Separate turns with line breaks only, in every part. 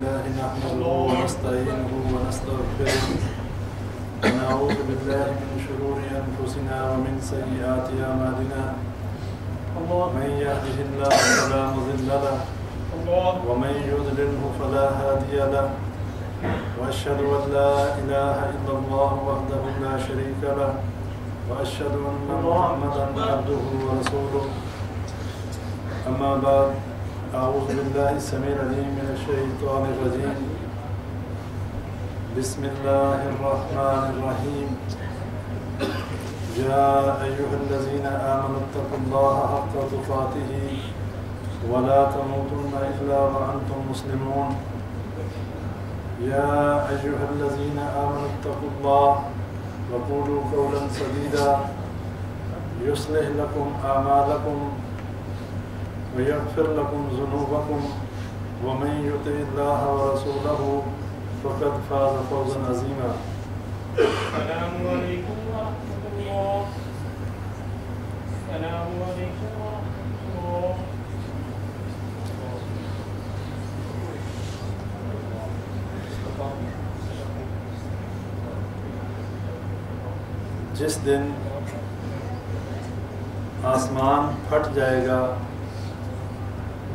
نحمده ونستعينه ونستغفره ونعوذ بالله من شرور أنفسنا ومن سيئات أعمالنا من يهده الله فلا مضل له ومن يضلله فلا هادي له وأشهد أن لا إله إلا الله وحده لا شريك له وأشهد أن محمدا عبده ورسوله أما بعد أعوذ بالله السميع العليم من الشيطان الرجيم بسم الله الرحمن الرحيم يا أيها الذين آمنوا اتقوا الله حق تقاته ولا تموتن إلا وأنتم مسلمون يا أيها الذين آمنوا اتقوا الله وقولوا قولا سديدا يصلح لكم أعمالكم ويغفر لكم ذنوبكم ومن يطع الله ورسوله فقد فاز فوزا عظيما.
السلام عليكم ورحمة الله. السلام عليكم ورحمة الله.
جس دن آسمان پھٹ جائے گا،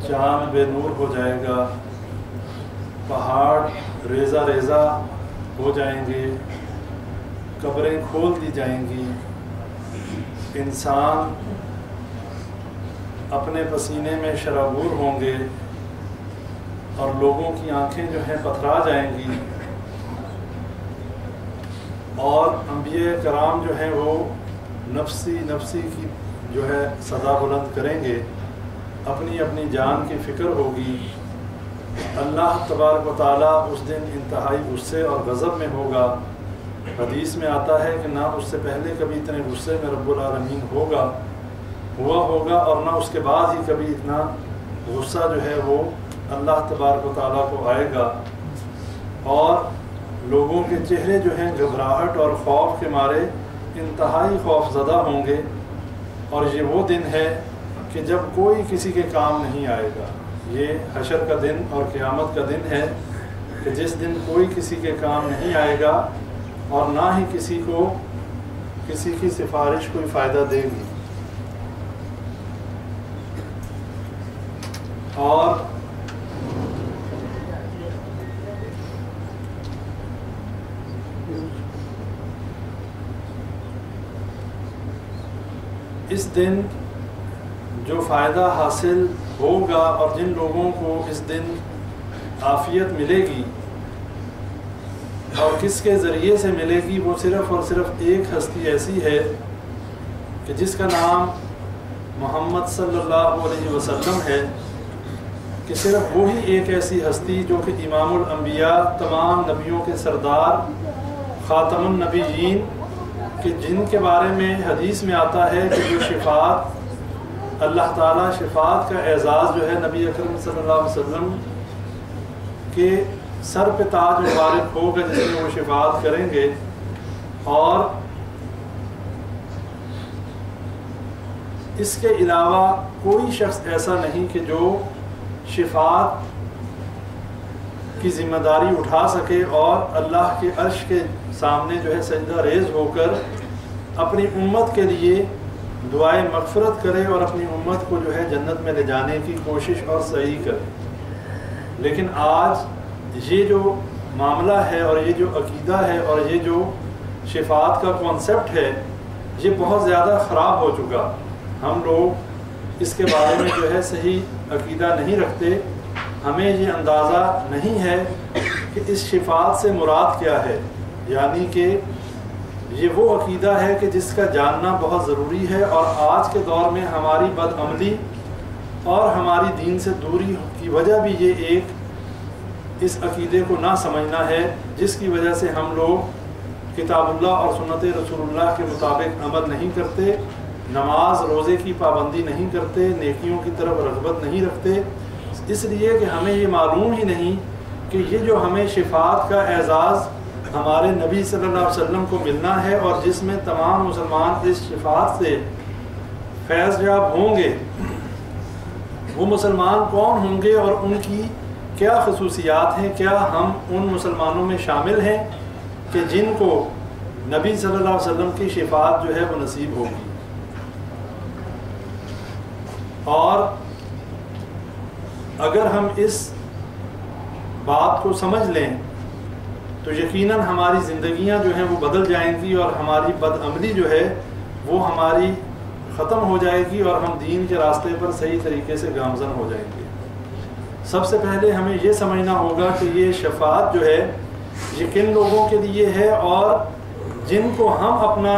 چاند بے نور ہو جائے گا، پہاڑ ریزہ ریزہ ہو جائیں گے، قبریں کھول دی جائیں گی، انسان اپنے پسینے میں شرابور ہوں گے اور لوگوں کی آنکھیں جو ہیں پتھرا جائیں گی، اور انبیاء کرام جو ہیں وہ نفسی نفسی کی جو ہے صدا بلند کریں گے، اپنی اپنی جان کی فکر ہوگی۔ اللہ تبارک و تعالیٰ اس دن انتہائی غصے اور غضب میں ہوگا۔ حدیث میں آتا ہے کہ نہ اس سے پہلے کبھی اتنے غصے میں رب العالمین ہوا ہوگا اور نہ اس کے بعد ہی کبھی اتنا غصہ جو ہے وہ اللہ تبارک و تعالیٰ کو آئے گا، اور لوگوں کے چہرے جو ہیں گھبراہٹ اور خوف کے مارے انتہائی خوف زدہ ہوں گے، اور یہ وہ دن ہے کہ جب کوئی کسی کے کام نہیں آئے گا۔ یہ حشر کا دن اور قیامت کا دن ہے کہ جس دن کوئی کسی کے کام نہیں آئے گا، اور نہ ہی کسی کو کسی کی سفارش کوئی فائدہ دے گی۔ اور اس دن جو فائدہ حاصل ہوگا اور جن لوگوں کو اس دن عافیت ملے گی اور کس کے ذریعے سے ملے گی، وہ صرف اور صرف ایک ہستی ایسی ہے کہ جس کا نام محمد صلی اللہ علیہ وسلم ہے، کہ صرف وہی ایک ایسی ہستی جو کہ امام الانبیاء، تمام نبیوں کے سردار، خاتم النبیین، کہ جن کے بارے میں حدیث میں آتا ہے کہ جو شفاعت اللہ تعالیٰ شفاعت کا اعزاز جو ہے نبی اکرم صلی اللہ علیہ وسلم کے سر پہ تاج مبارک ہوگا جس میں وہ شفاعت کریں گے، اور اس کے علاوہ کوئی شخص ایسا نہیں کہ جو شفاعت کی ذمہ داری اٹھا سکے اور اللہ کے عرش کے سامنے جو ہے سجدہ ریز ہو کر اپنی امت کے لیے دعائے مغفرت کرے اور اپنی امت کو جو ہے جنت میں لے جانے کی کوشش اور سعی کرے۔ لیکن آج یہ جو معاملہ ہے اور یہ جو عقیدہ ہے اور یہ جو شفاعت کا کانسیپٹ ہے، یہ بہت زیادہ خراب ہو چکا۔ ہم لوگ اس کے بارے میں جو ہے صحیح عقیدہ نہیں رکھتے، ہمیں یہ اندازہ نہیں ہے کہ اس شفاعت سے مراد کیا ہے، یعنی کہ یہ وہ عقیدہ ہے کہ جس کا جاننا بہت ضروری ہے، اور آج کے دور میں ہماری بدعملی اور ہماری دین سے دوری کی وجہ بھی یہ ایک اس عقیدے کو نہ سمجھنا ہے، جس کی وجہ سے ہم لوگ کتاب اللہ اور سنت رسول اللہ کے مطابق عمل نہیں کرتے، نماز روزے کی پابندی نہیں کرتے، نیکیوں کی طرف رغبت نہیں رکھتے، اس لیے کہ ہمیں یہ معلوم ہی نہیں کہ یہ جو ہمیں شفاعت کا اعزاز ہمارے نبی صلی اللہ علیہ وسلم کو ملنا ہے اور جس میں تمام مسلمان اس شفاعت سے فیض یاب ہوں گے، وہ مسلمان کون ہوں گے اور ان کی کیا خصوصیات ہیں، کیا ہم ان مسلمانوں میں شامل ہیں کہ جن کو نبی صلی اللہ علیہ وسلم کی شفاعت جو ہے وہ نصیب ہوگی. اور اگر ہم اس بات کو سمجھ لیں تو یقیناً ہماری زندگیاں جو ہیں وہ بدل جائیں گی اور ہماری بدعملی جو ہے وہ ہماری ختم ہو جائے گی اور ہم دین کے راستے پر صحیح طریقے سے گامزن ہو جائیں گے. سب سے پہلے ہمیں یہ سمجھنا ہوگا کہ یہ شفاعت جو ہے یہ کن لوگوں کے لیے ہے اور جن کو ہم اپنا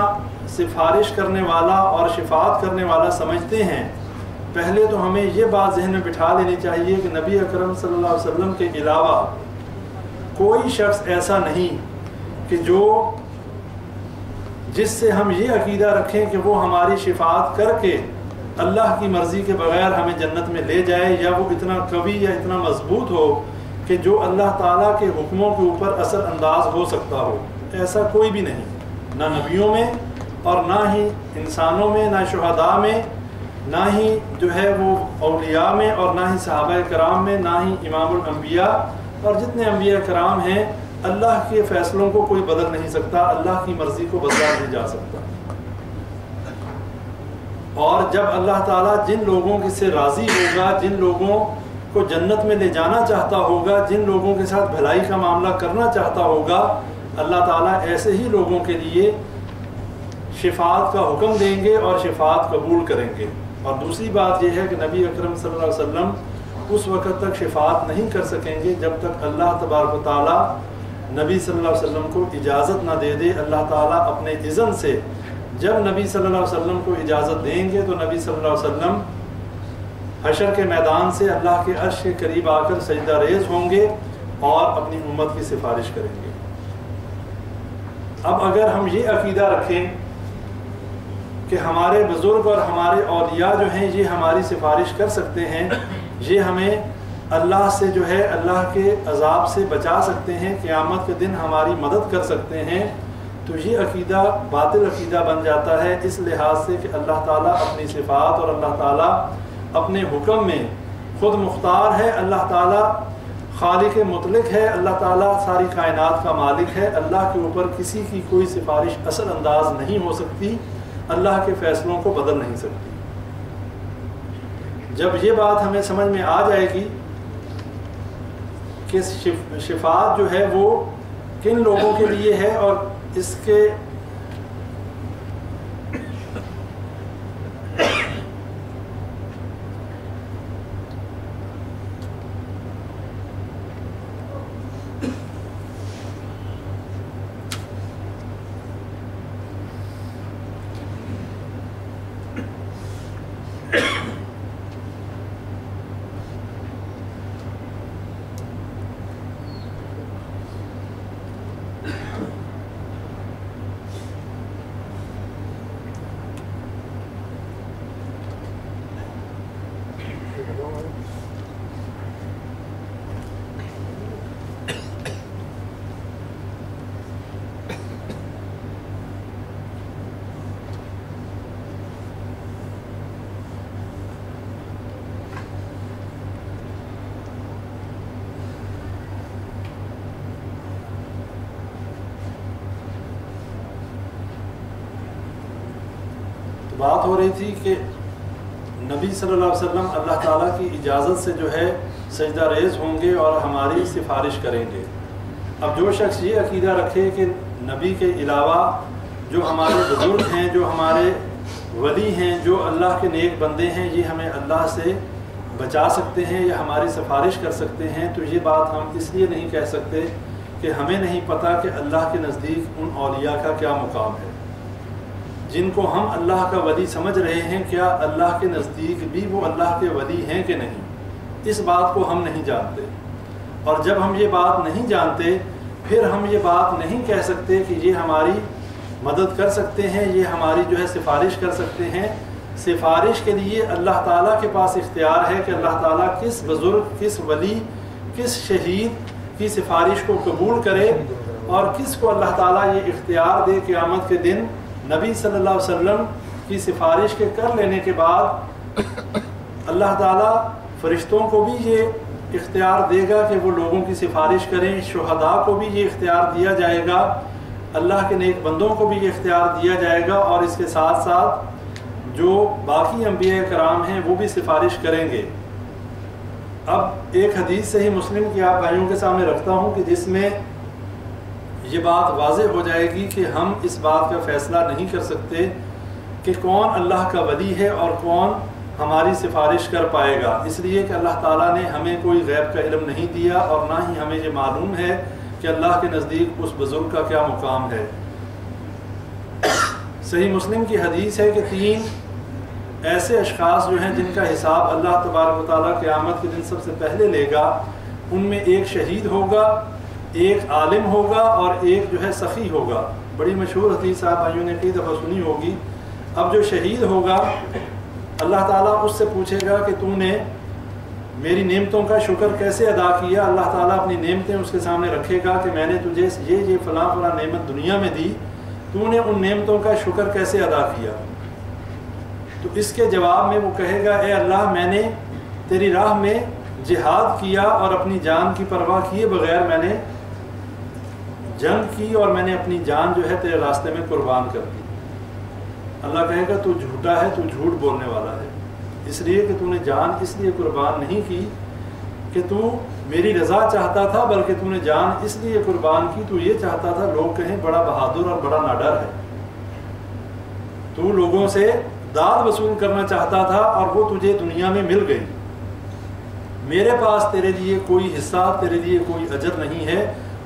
سفارش کرنے والا اور شفاعت کرنے والا سمجھتے ہیں. پہلے تو ہمیں یہ بات ذہن میں بٹھا لینی چاہیے کہ نبی اکرم صلی اللہ علیہ وسلم کے علاوہ کوئی شخص ایسا نہیں کہ جس سے ہم یہ عقیدہ رکھیں کہ وہ ہماری شفاعت کر کے اللہ کی مرضی کے بغیر ہمیں جنت میں لے جائے، یا وہ اتنا قوی یا اتنا مضبوط ہو کہ جو اللہ تعالیٰ کے حکموں کے اوپر اثر انداز ہو سکتا ہو. ایسا کوئی بھی نہیں، نہ نبیوں میں اور نہ ہی انسانوں میں، نہ شہداء میں، نہ ہی جو ہے وہ اولیاء میں، اور نہ ہی صحابہ کرام میں، نہ ہی امام الانبیاء. اور جتنے انبیاء کرام ہیں اللہ کے فیصلوں کو کوئی بدل نہیں سکتا، اللہ کی مرضی کو بدلا نہیں جا سکتا. اور جب اللہ تعالیٰ جن لوگوں سے راضی ہوگا، جن لوگوں کو جنت میں لے جانا چاہتا ہوگا، جن لوگوں کے ساتھ بھلائی کا معاملہ کرنا چاہتا ہوگا، اللہ تعالیٰ ایسے ہی لوگوں کے لیے شفاعت کا حکم دیں گے اور شفاعت قبول کریں گے. اور دوسری بات یہ ہے کہ نبی اکرم صلی اللہ علیہ وسلم اس وقت تک شفاعت نہیں کر سکیں گے جب تک اللہ تبارک و تعالیٰ نبی صلی اللہ علیہ وسلم کو اجازت نہ دے دے. اللہ تعالیٰ اپنے اذن سے جب نبی صلی اللہ علیہ وسلم کو اجازت دیں گے تو نبی صلی اللہ علیہ وسلم حشر کے میدان سے اللہ کے عرش کے قریب آ کر سجدہ ریز ہوں گے اور اپنی امت کی سفارش کریں گے. اب اگر ہم یہ عقیدہ رکھیں کہ ہمارے بزرگ اور ہمارے اولیاء جو ہیں یہ ہماری سفارش کر سکتے ہیں، یہ ہمیں اللہ سے جو ہے اللہ کے عذاب سے بچا سکتے ہیں، قیامت کے دن ہماری مدد کر سکتے ہیں، تو یہ عقیدہ باطل عقیدہ بن جاتا ہے. اس لحاظ سے کہ اللہ تعالیٰ اپنی صفات اور اللہ تعالیٰ اپنے حکم میں خود مختار ہے، اللہ تعالیٰ خالق مطلق ہے، اللہ تعالیٰ ساری کائنات کا مالک ہے. اللہ کے اوپر کسی کی کوئی سفارش اثر انداز نہیں ہو سکتی، اللہ کے فیصلوں کو بدل نہیں سکتی. جب یہ بات ہمیں سمجھ میں آ جائے گی کہ شفاعت جو ہے وہ کن لوگوں کے لیے ہے اور اس کے بات ہو رہی تھی کہ نبی صلی اللہ علیہ وسلم اللہ تعالیٰ کی اجازت سے جو ہے سجدہ ریز ہوں گے اور ہماری سفارش کریں گے. اب جو شخص یہ عقیدہ رکھے کہ نبی کے علاوہ جو ہمارے بزرگ ہیں، جو ہمارے ولی ہیں، جو اللہ کے نیک بندے ہیں، یہ ہمیں اللہ سے بچا سکتے ہیں یا ہماری سفارش کر سکتے ہیں، تو یہ بات ہم اس لیے نہیں کہہ سکتے کہ ہمیں نہیں پتہ کہ اللہ کے نزدیک ان اولیاء کا کیا مقام ہے. جن کو ہم اللہ کا ولی سمجھ رہے ہیں، کیا اللہ کے نزدیک بھی وہ اللہ کے ولی ہیں کہ نہیں، اس بات کو ہم نہیں جانتے. اور جب ہم یہ بات نہیں جانتے پھر ہم یہ بات نہیں کہہ سکتے کہ یہ ہماری مدد کر سکتے ہیں، یہ ہماری جو ہے سفارش کر سکتے ہیں. سفارش کے لیے اللہ تعالیٰ کے پاس اختیار ہے کہ اللہ تعالیٰ کس بزرگ، کس ولی، کس شہید کی سفارش کو قبول کرے اور کس کو اللہ تعالیٰ یہ اختیار دے قیامت کے دن نبی صلی اللہ علیہ وسلم کی سفارش کے کر لینے کے بعد اللہ تعالیٰ فرشتوں کو بھی یہ اختیار دے گا کہ وہ لوگوں کی سفارش کریں، شہداء کو بھی یہ اختیار دیا جائے گا، اللہ کے نیک بندوں کو بھی یہ اختیار دیا جائے گا، اور اس کے ساتھ ساتھ جو باقی انبیاء کرام ہیں وہ بھی سفارش کریں گے۔ اب ایک حدیث صحیح مسلم کی آپ بھائیوں کے سامنے رکھتا ہوں کہ جس میں یہ بات واضح ہو جائے گی کہ ہم اس بات کا فیصلہ نہیں کر سکتے کہ کون اللہ کا ولی ہے اور کون ہماری سفارش کر پائے گا، اس لیے کہ اللہ تعالیٰ نے ہمیں کوئی غیب کا علم نہیں دیا، اور نہ ہی ہمیں یہ معلوم ہے کہ اللہ کے نزدیک اس بزرگ کا کیا مقام ہے۔ صحیح مسلم کی حدیث ہے کہ 3 ایسے اشخاص جو ہیں جن کا حساب اللہ تبارک و تعالیٰ قیامت کے دن سب سے پہلے لے گا، ان میں ایک شہید ہوگا، ایک عالم ہوگا، اور ایک جو ہے سخی ہوگا۔ بڑی مشہور حدیث آپ بھائیوں نے کئی دفعہ سنی ہوگی۔ اب جو شہید ہوگا اللہ تعالیٰ اس سے پوچھے گا کہ تو نے میری نعمتوں کا شکر کیسے ادا کیا۔ اللہ تعالیٰ اپنی نعمتیں اس کے سامنے رکھے گا کہ میں نے تجھے یہ فلاں فلاں نعمت دنیا میں دی، تو نے ان نعمتوں کا شکر کیسے ادا کیا؟ تو اس کے جواب میں وہ کہے گا اے اللہ میں نے تیری راہ میں جہاد کیا اور اپنی جان کی پرواہ کیے بغیر میں نے جنگ کی اور میں نے اپنی جان جو ہے تیرے راستے میں قربان کر دی۔ اللہ کہے گا تو جھوٹا ہے، تو جھوٹ بولنے والا ہے، اس لیے کہ تو نے جان اس لیے قربان نہیں کی کہ تو میری رضا چاہتا تھا، بلکہ تو نے جان اس لیے قربان کی تو یہ چاہتا تھا لوگ کہیں بڑا بہادر اور بڑا ناڈر ہے۔ تو لوگوں سے داد وصول کرنا چاہتا تھا اور وہ تجھے دنیا میں مل گئی۔ میرے پاس تیرے لیے کوئی حصہ، تیرے لیے کوئی اجر نہیں ہے،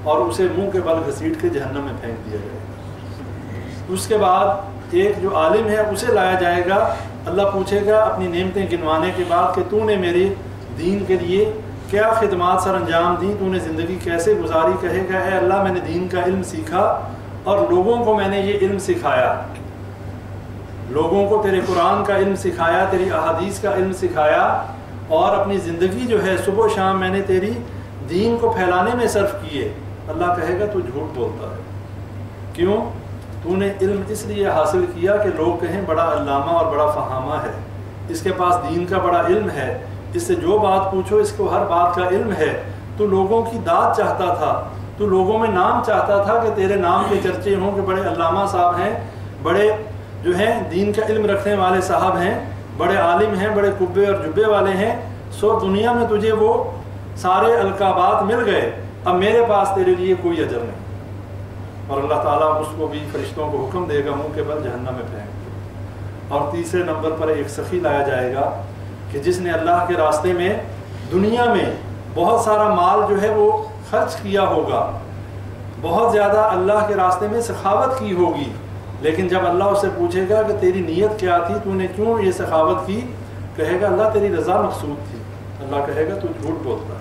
اور اسے منہ کے بل گھسیٹ کے جہنم میں پھینک دیا جائے۔ اس کے بعد ایک جو عالم ہے اسے لایا جائے گا، اللہ پوچھے گا اپنی نعمتیں گنوانے کے بعد کہ تو نے میرے دین کے لیے کیا خدمات سر انجام دیں، تو نے زندگی کیسے گزاری؟ کہے گا اے اللہ میں نے دین کا علم سیکھا اور لوگوں کو میں نے یہ علم سکھایا، لوگوں کو تیرے قرآن کا علم سکھایا، تیری احادیث کا علم سکھایا، اور اپنی زندگی جو ہے صبح و شام میں نے تیری دین کو پھیلانے میں صرف کیے۔ اللہ کہے گا تو جھوٹ بولتا ہے، کیوں؟ تو نے علم اس لیے حاصل کیا کہ لوگ کہیں بڑا علامہ اور بڑا فہامہ ہے، اس کے پاس دین کا بڑا علم ہے، اس سے جو بات پوچھو اس کو ہر بات کا علم ہے۔ تو لوگوں کی داد چاہتا تھا، تو لوگوں میں نام چاہتا تھا کہ تیرے نام کے چرچے ہوں کہ بڑے علامہ صاحب ہیں، بڑے جو ہیں دین کا علم رکھنے والے صاحب ہیں، بڑے عالم ہیں، بڑے قبے اور جبے والے ہیں۔ سو دنیا میں تجھے وہ سارے القابات مل گئے، اب میرے پاس تیرے لیے کوئی اجر نہیں۔ اور اللہ تعالیٰ اس کو بھی فرشتوں کو حکم دے گا منہ کے بل جہنم میں پھینک دو۔ اور تیسرے نمبر پر ایک سخی لایا جائے گا کہ جس نے اللہ کے راستے میں دنیا میں بہت سارا مال جو ہے وہ خرچ کیا ہوگا، بہت زیادہ اللہ کے راستے میں سخاوت کی ہوگی، لیکن جب اللہ اس سے پوچھے گا کہ تیری نیت کیا تھی، تو نے کیوں یہ سخاوت کی؟ کہے گا اللہ تیری رضا مقصود تھی۔ اللہ کہے گا تو جھوٹ بولتا ہے،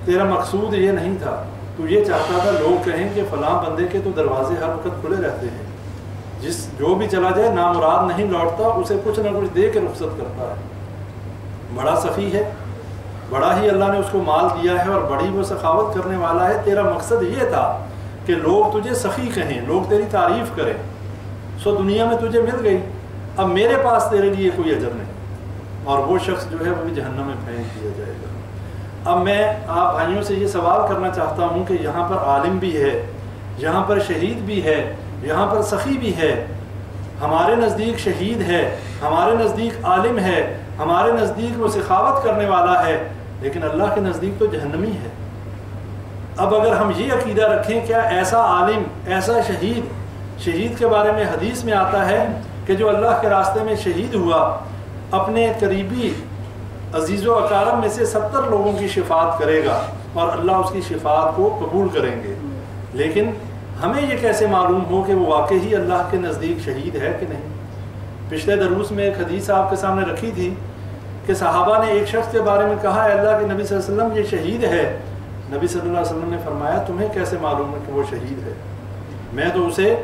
تیرا مقصود یہ نہیں تھا، تو یہ چاہتا تھا لوگ کہیں کہ فلاں بندے کے تو دروازے ہر وقت کھلے رہتے ہیں، جو بھی چلا جائے نامراد نہیں لوٹتا، اسے کچھ نہ کچھ دے کے رخصت کرتا ہے، بڑا سخی ہے، بڑا ہی اللہ نے اس کو مال دیا ہے اور بڑی وہ سخاوت کرنے والا ہے۔ تیرا مقصد یہ تھا کہ لوگ تجھے سخی کہیں، لوگ تیری تعریف کریں، سو دنیا میں تجھے مل گئی، اب میرے پاس تیرے لیے کوئی اجر نہیں، اور وہ شخص جو ہے وہ بھی جہنم میں پھینک دیا جائے گا۔ اب میں آپ بھائیوں سے یہ سوال کرنا چاہتا ہوں کہ یہاں پر عالم بھی ہے، یہاں پر شہید بھی ہے، یہاں پر سخی بھی ہے، ہمارے نزدیک شہید ہے، ہمارے نزدیک عالم ہے، ہمارے نزدیک وہ سخاوت کرنے والا ہے، لیکن اللہ کے نزدیک تو جہنمی ہے۔ اب اگر ہم یہ عقیدہ رکھیں کیا ایسا عالم، ایسا شہید کے بارے میں حدیث میں آتا ہے کہ جو اللہ کے راستے میں شہید ہوا، اپنے قریبی عزیز و اقارب میں سے 70 لوگوں کی شفاعت کرے گا اور اللہ اس کی شفاعت کو قبول کریں گے، لیکن ہمیں یہ کیسے معلوم ہو کہ وہ واقعی اللہ کے نزدیک شہید ہے کہ نہیں؟ پچھلے دروس میں ایک حدیث آپ کے سامنے رکھی تھی کہ صحابہ نے ایک شخص کے بارے میں کہا اے اللہ کے نبی صلی اللہ علیہ وسلم یہ شہید ہے، نبی صلی اللہ علیہ وسلم نے فرمایا تمہیں کیسے معلوم ہے کہ وہ شہید ہے؟ میں تو اسے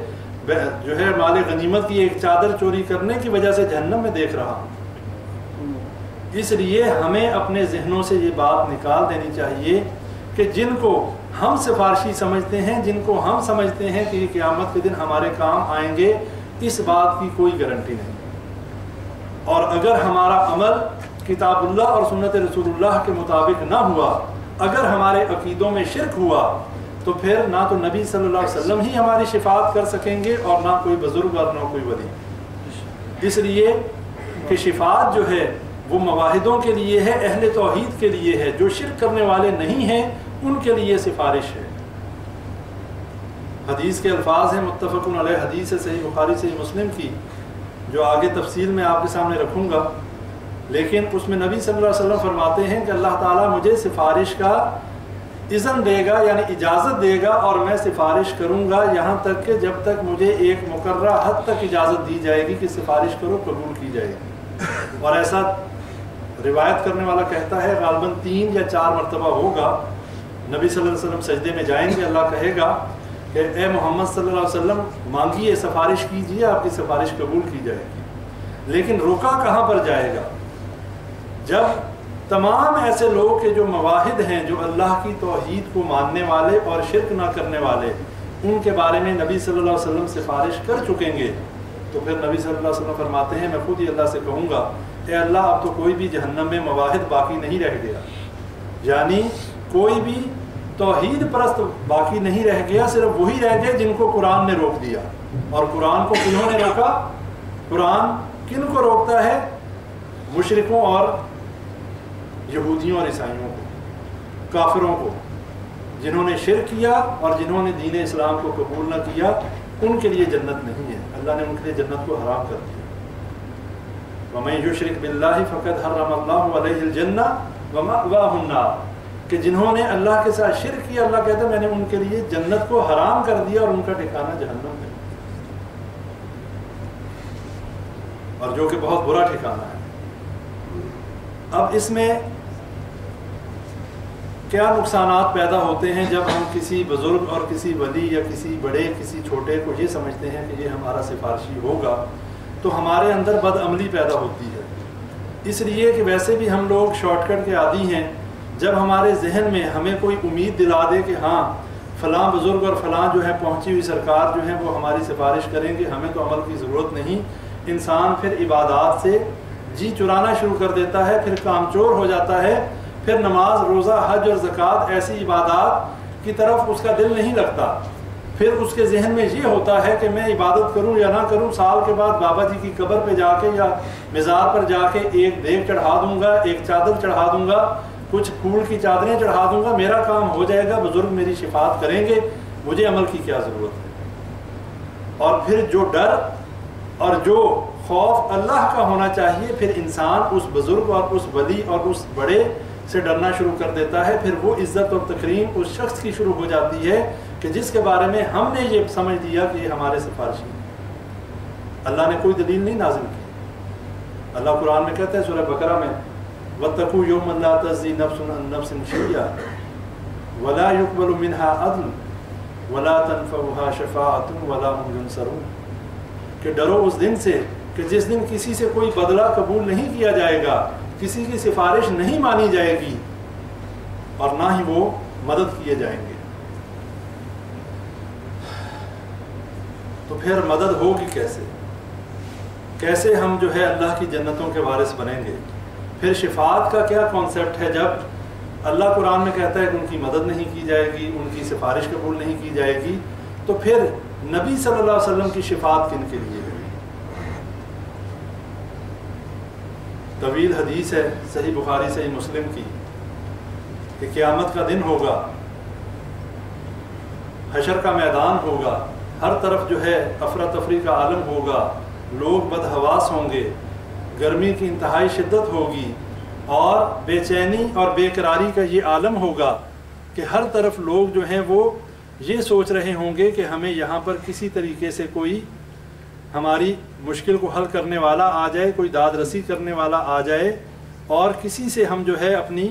جو ہے مال غنیمت کی ایک چادر چوری کرنے کی وجہ سے جہنم میں دیکھ رہا ہوں۔ اس لیے ہمیں اپنے ذہنوں سے یہ بات نکال دینی چاہیے کہ جن کو ہم سفارشی سمجھتے ہیں، جن کو ہم سمجھتے ہیں کہ یہ قیامت کے دن ہمارے کام آئیں گے، اس بات کی کوئی گارنٹی نہیں، اور اگر ہمارا عمل کتاب اللہ اور سنت رسول کے مطابق نہ ہوا، اگر ہمارے عقیدوں میں شرک ہوا تو پھر نہ تو نبی صلی اللہ علیہ وسلم ہی ہماری شفاعت کر سکیں گے اور نہ کوئی بزرگ اور نہ کوئی ولی۔ اس لیے کہ شفاعت جو ہے وہ مواحدوں کے لیے ہے، اہل توحید کے لیے ہے، جو شرک کرنے والے نہیں ہیں ان کے لیے سفارش ہے۔ حدیث کے الفاظ ہیں، متفق علیہ حدیث ہے، صحیح بخاری صحیح مسلم کی، جو آگے تفصیل میں آپ کے سامنے رکھوں گا، لیکن اس میں نبی صلی اللہ علیہ وسلم فرماتے ہیں کہ اللہ تعالیٰ مجھے سفارش کا اذن دے گا، یعنی اجازت دے گا، اور میں سفارش کروں گا یہاں تک کہ جب تک مجھے ایک مقررہ حد تک اجازت دی جائے گی کہ سفارش کرو، قبول کی جائے گی۔ اور ایسا روایت کرنے والا کہتا ہے غالباً 3 یا 4 مرتبہ ہوگا۔ نبی صلی اللہ علیہ وسلم سجدے میں جائیں گے، اللہ کہے گا کہ اے محمد صلی اللہ علیہ وسلم مانگیے، سفارش کیجیے، آپ کی سفارش قبول کی جائے گی۔ لیکن رکا کہاں پر جائے گا؟ جب تمام ایسے لوگ کہ جو مواحد ہیں، جو اللہ کی توحید کو ماننے والے اور شرک نہ کرنے والے، ان کے بارے میں نبی صلی اللہ علیہ وسلم سفارش کر چکیں گے، تو پھر نبی صلی اللہ علیہ وسلم فرماتے ہیں میں خود ہی اللہ سے کہوں گا اے اللہ اب تو کوئی بھی جہنم میں مواحد باقی نہیں رہ گیا، یعنی کوئی بھی توحید پرست باقی نہیں رہ گیا، صرف وہی رہ گئے جن کو قرآن نے روک دیا۔ اور قرآن کو کنہوں نے روکا؟ قرآن کن کو روکتا ہے؟ مشرکوں اور یہودیوں اور عیسائیوں کو، کافروں کو، جنہوں نے شرک کیا اور جنہوں نے دین اسلام کو قبول نہ کیا، ان کے لیے جنت نہیں ہے، اللہ نے ان کے لیے جنت کو حرام کر دیا۔ وَمَن يُشْرِكْ بِاللَّهِ فَقَدْ حَرَّمَ اللَّهُ عَلَيْهِ الْجَنَّةَ وَمَأْوَاهُ النَّارُ، کہ جنہوں نے اللہ کے ساتھ شرک کیا، اللہ کہتا ہے میں نے ان کے لیے جنت کو حرام کر دیا اور ان کا ٹھکانہ جہنم ہے، اور جو کہ بہت برا ٹھکانہ ہے۔ اب اس میں کیا نقصانات پیدا ہوتے ہیں جب ہم کسی بزرگ اور کسی ولی یا کسی بڑے کسی چھوٹے کو یہ سمجھتے ہیں کہ یہ ہمارا سفارشی ہوگا، تو ہمارے اندر بدعملی پیدا ہوتی ہے، اس لیے کہ ویسے بھی ہم لوگ شارٹ کٹ کے عادی ہیں۔ جب ہمارے ذہن میں ہمیں کوئی امید دلا دے کہ ہاں فلاں بزرگ اور فلاں جو ہے پہنچی ہوئی سرکار جو ہیں وہ ہماری سفارش کریں گے، ہمیں تو عمل کی ضرورت نہیں، انسان پھر عبادات سے جی چرانا شروع کر دیتا ہے، پھر کامچور ہو جاتا ہے، پھر نماز روزہ حج اور زکوٰۃ ایسی عبادات کی طرف اس کا دل نہیں لگتا، پھر اس کے ذہن میں یہ ہوتا ہے کہ میں عبادت کروں یا نہ کروں، سال کے بعد بابا جی کی قبر پہ جا کے یا مزار پر جا کے ایک دیگ چڑھا دوں گا، ایک چادر چڑھا دوں گا، کچھ پھول کی چادریں چڑھا دوں گا، میرا کام ہو جائے گا، بزرگ میری شفاعت کریں گے، مجھے عمل کی کیا ضرورت ہے۔ اور پھر جو ڈر اور جو خوف اللہ کا ہونا چاہیے، پھر انسان اس بزرگ اور اس ولی اور اس بڑے سے ڈرنا شروع کر دیتا ہے، پھر وہ عزت اور تکریم اس شخص کی شروع ہو جاتی ہے کہ جس کے بارے میں ہم نے یہ سمجھ لیا کہ یہ ہمارے سفارشی ہیں۔ اللہ نے کوئی دلیل نہیں نازل کی۔ اللہ قرآن میں کہتا ہے سورہ بقرہ میں وَاتَّقُوا يَوْمًا لَا تَجْزِي نَفْسٌ عَن نَفْسٍ شَيْئًا وَلَا يُقْبَلُ مِنْهَا عَدْلٌ وَلَا تَنفَعُهَا شَفَاعَةٌ وَلَا هُمْ يُنصَرُونَ، کہ ڈرو اس دن سے کہ جس دن کسی سے کوئی بدلہ قبول نہیں کیا جائے گا، کسی کی سفارش نہیں مانی جائے گی اور نہ ہی وہ مدد کیے جائیں گے۔ تو پھر مدد ہوگی کیسے؟ کیسے ہم جو ہے اللہ کی جنتوں کے وارث بنیں گے؟ پھر شفاعت کا کیا کانسیپٹ ہے؟ جب اللہ قرآن میں کہتا ہے کہ ان کی مدد نہیں کی جائے گی، ان کی سفارش قبول نہیں کی جائے گی، تو پھر نبی صلی اللہ علیہ وسلم کی شفاعت کن کے لیے ہے؟ طویل حدیث ہے صحیح بخاری صحیح مسلم کی کہ قیامت کا دن ہوگا، حشر کا میدان ہوگا، ہر طرف جو ہے افراتفری کا عالم ہوگا، لوگ بدحواس ہوں گے، گرمی کی انتہائی شدت ہوگی اور بے چینی اور بے قراری کا یہ عالم ہوگا کہ ہر طرف لوگ جو ہیں وہ یہ سوچ رہے ہوں گے کہ ہمیں یہاں پر کسی طریقے سے کوئی ہماری مشکل کو حل کرنے والا آ جائے، کوئی داد رسی کرنے والا آ جائے اور کسی سے ہم جو ہے اپنی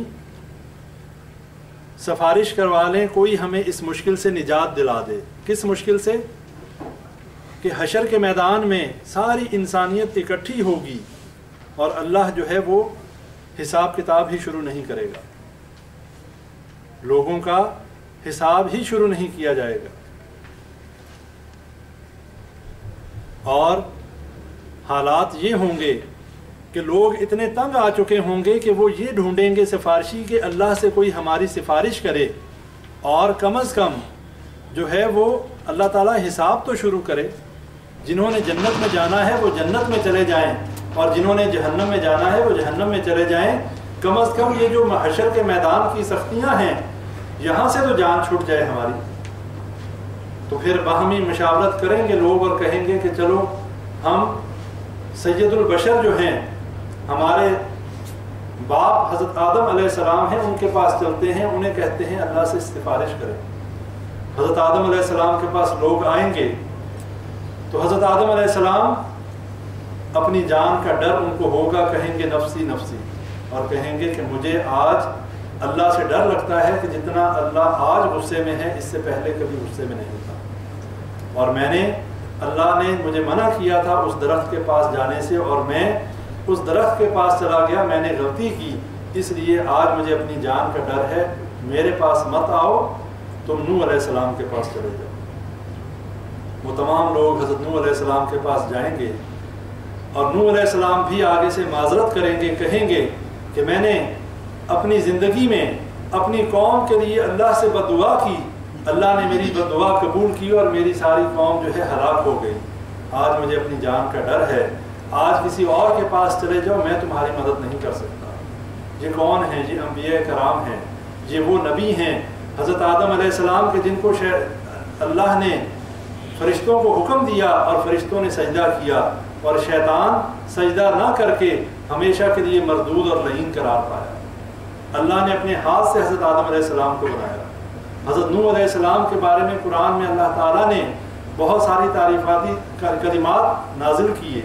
سفارش کروا لیں، کوئی ہمیں اس مشکل سے نجات دلا دے۔ کس مشکل سے؟ کہ حشر کے میدان میں ساری انسانیت اکٹھی ہوگی اور اللہ جو ہے وہ حساب کتاب ہی شروع نہیں کرے گا، لوگوں کا حساب ہی شروع نہیں کیا جائے گا، اور حالات یہ ہوں گے کہ لوگ اتنے تنگ آ چکے ہوں گے کہ وہ یہ ڈھونڈیں گے سفارشی کہ اللہ سے کوئی ہماری سفارش کرے، اور کم از کم جو ہے وہ اللہ تعالیٰ حساب تو شروع کرے۔ جنہوں نے جنت میں جانا ہے وہ جنت میں چلے جائیں، اور جنہوں نے جہنم میں جانا ہے وہ جہنم میں چلے جائیں۔ کم از کم یہ جو محشر کے میدان کی سختیاں ہیں یہاں سے تو جان چھوٹ جائے ہماری۔ تو پھر باہمی مشاورت کریں گے لوگ اور کہیں گے کہ چلو ہم سید البشر جو ہیں، ہمارے باپ حضرت آدم علیہ السلام ہیں، ان کے پاس چلتے ہیں، انہیں کہتے ہیں اللہ سے سفارش کریں۔ حضرت آدم علیہ السلام کے پاس لوگ آئیں گے تو حضرت آدم علیہ السلام اپنی جان کا ڈر ان کو ہوگا، کہیں گے نفسی نفسی، اور کہیں گے کہ مجھے آج اللہ سے ڈر لگتا ہے کہ جتنا اللہ آج غصے میں ہے اس سے پہلے کبھی غصے میں نہیں تھا، اور میں نے اللہ نے مجھے منع کیا تھا اس درخت کے پاس جانے سے، اور میں اس درخت کے پاس چلا گیا، میں نے غلطی کی، اس لیے آج مجھے اپنی جان کا ڈر ہے، میرے پاس مت آؤ، تم نوح علیہ السلام کے پاس چلے جاؤ۔ وہ تمام لوگ حضرت نوح علیہ السلام کے پاس جائیں گے، اور نوح علیہ السلام بھی آگے سے معذرت کریں گے، کہیں گے کہ میں نے اپنی زندگی میں اپنی قوم کے لیے اللہ سے بد دعا کی، اللہ نے میری بد دعا قبول کی اور میری ساری قوم جو ہے ہلاک ہو گئی، آج مجھے اپنی جان کا ڈر ہے، آج کسی اور کے پاس چلے جاؤ، میں تمہاری مدد نہیں کر سکتا۔ یہ کون ہیں؟ یہ انبیاء کرام ہیں، یہ وہ نبی ہیں حضرت آدم علیہ السلام کے جن کو اللہ نے فرشتوں کو حکم دیا اور فرشتوں نے سجدہ کیا، اور شیطان سجدہ نہ کر کے ہمیشہ کے لیے مردود اور لعین قرار پایا۔ اللہ نے اپنے ہاتھ سے حضرت آدم علیہ السلام کو بنایا۔ حضرت نوح علیہ السلام کے بارے میں قرآن میں اللہ تعالیٰ نے بہت ساری تعریفاتی کلمات نازل کیے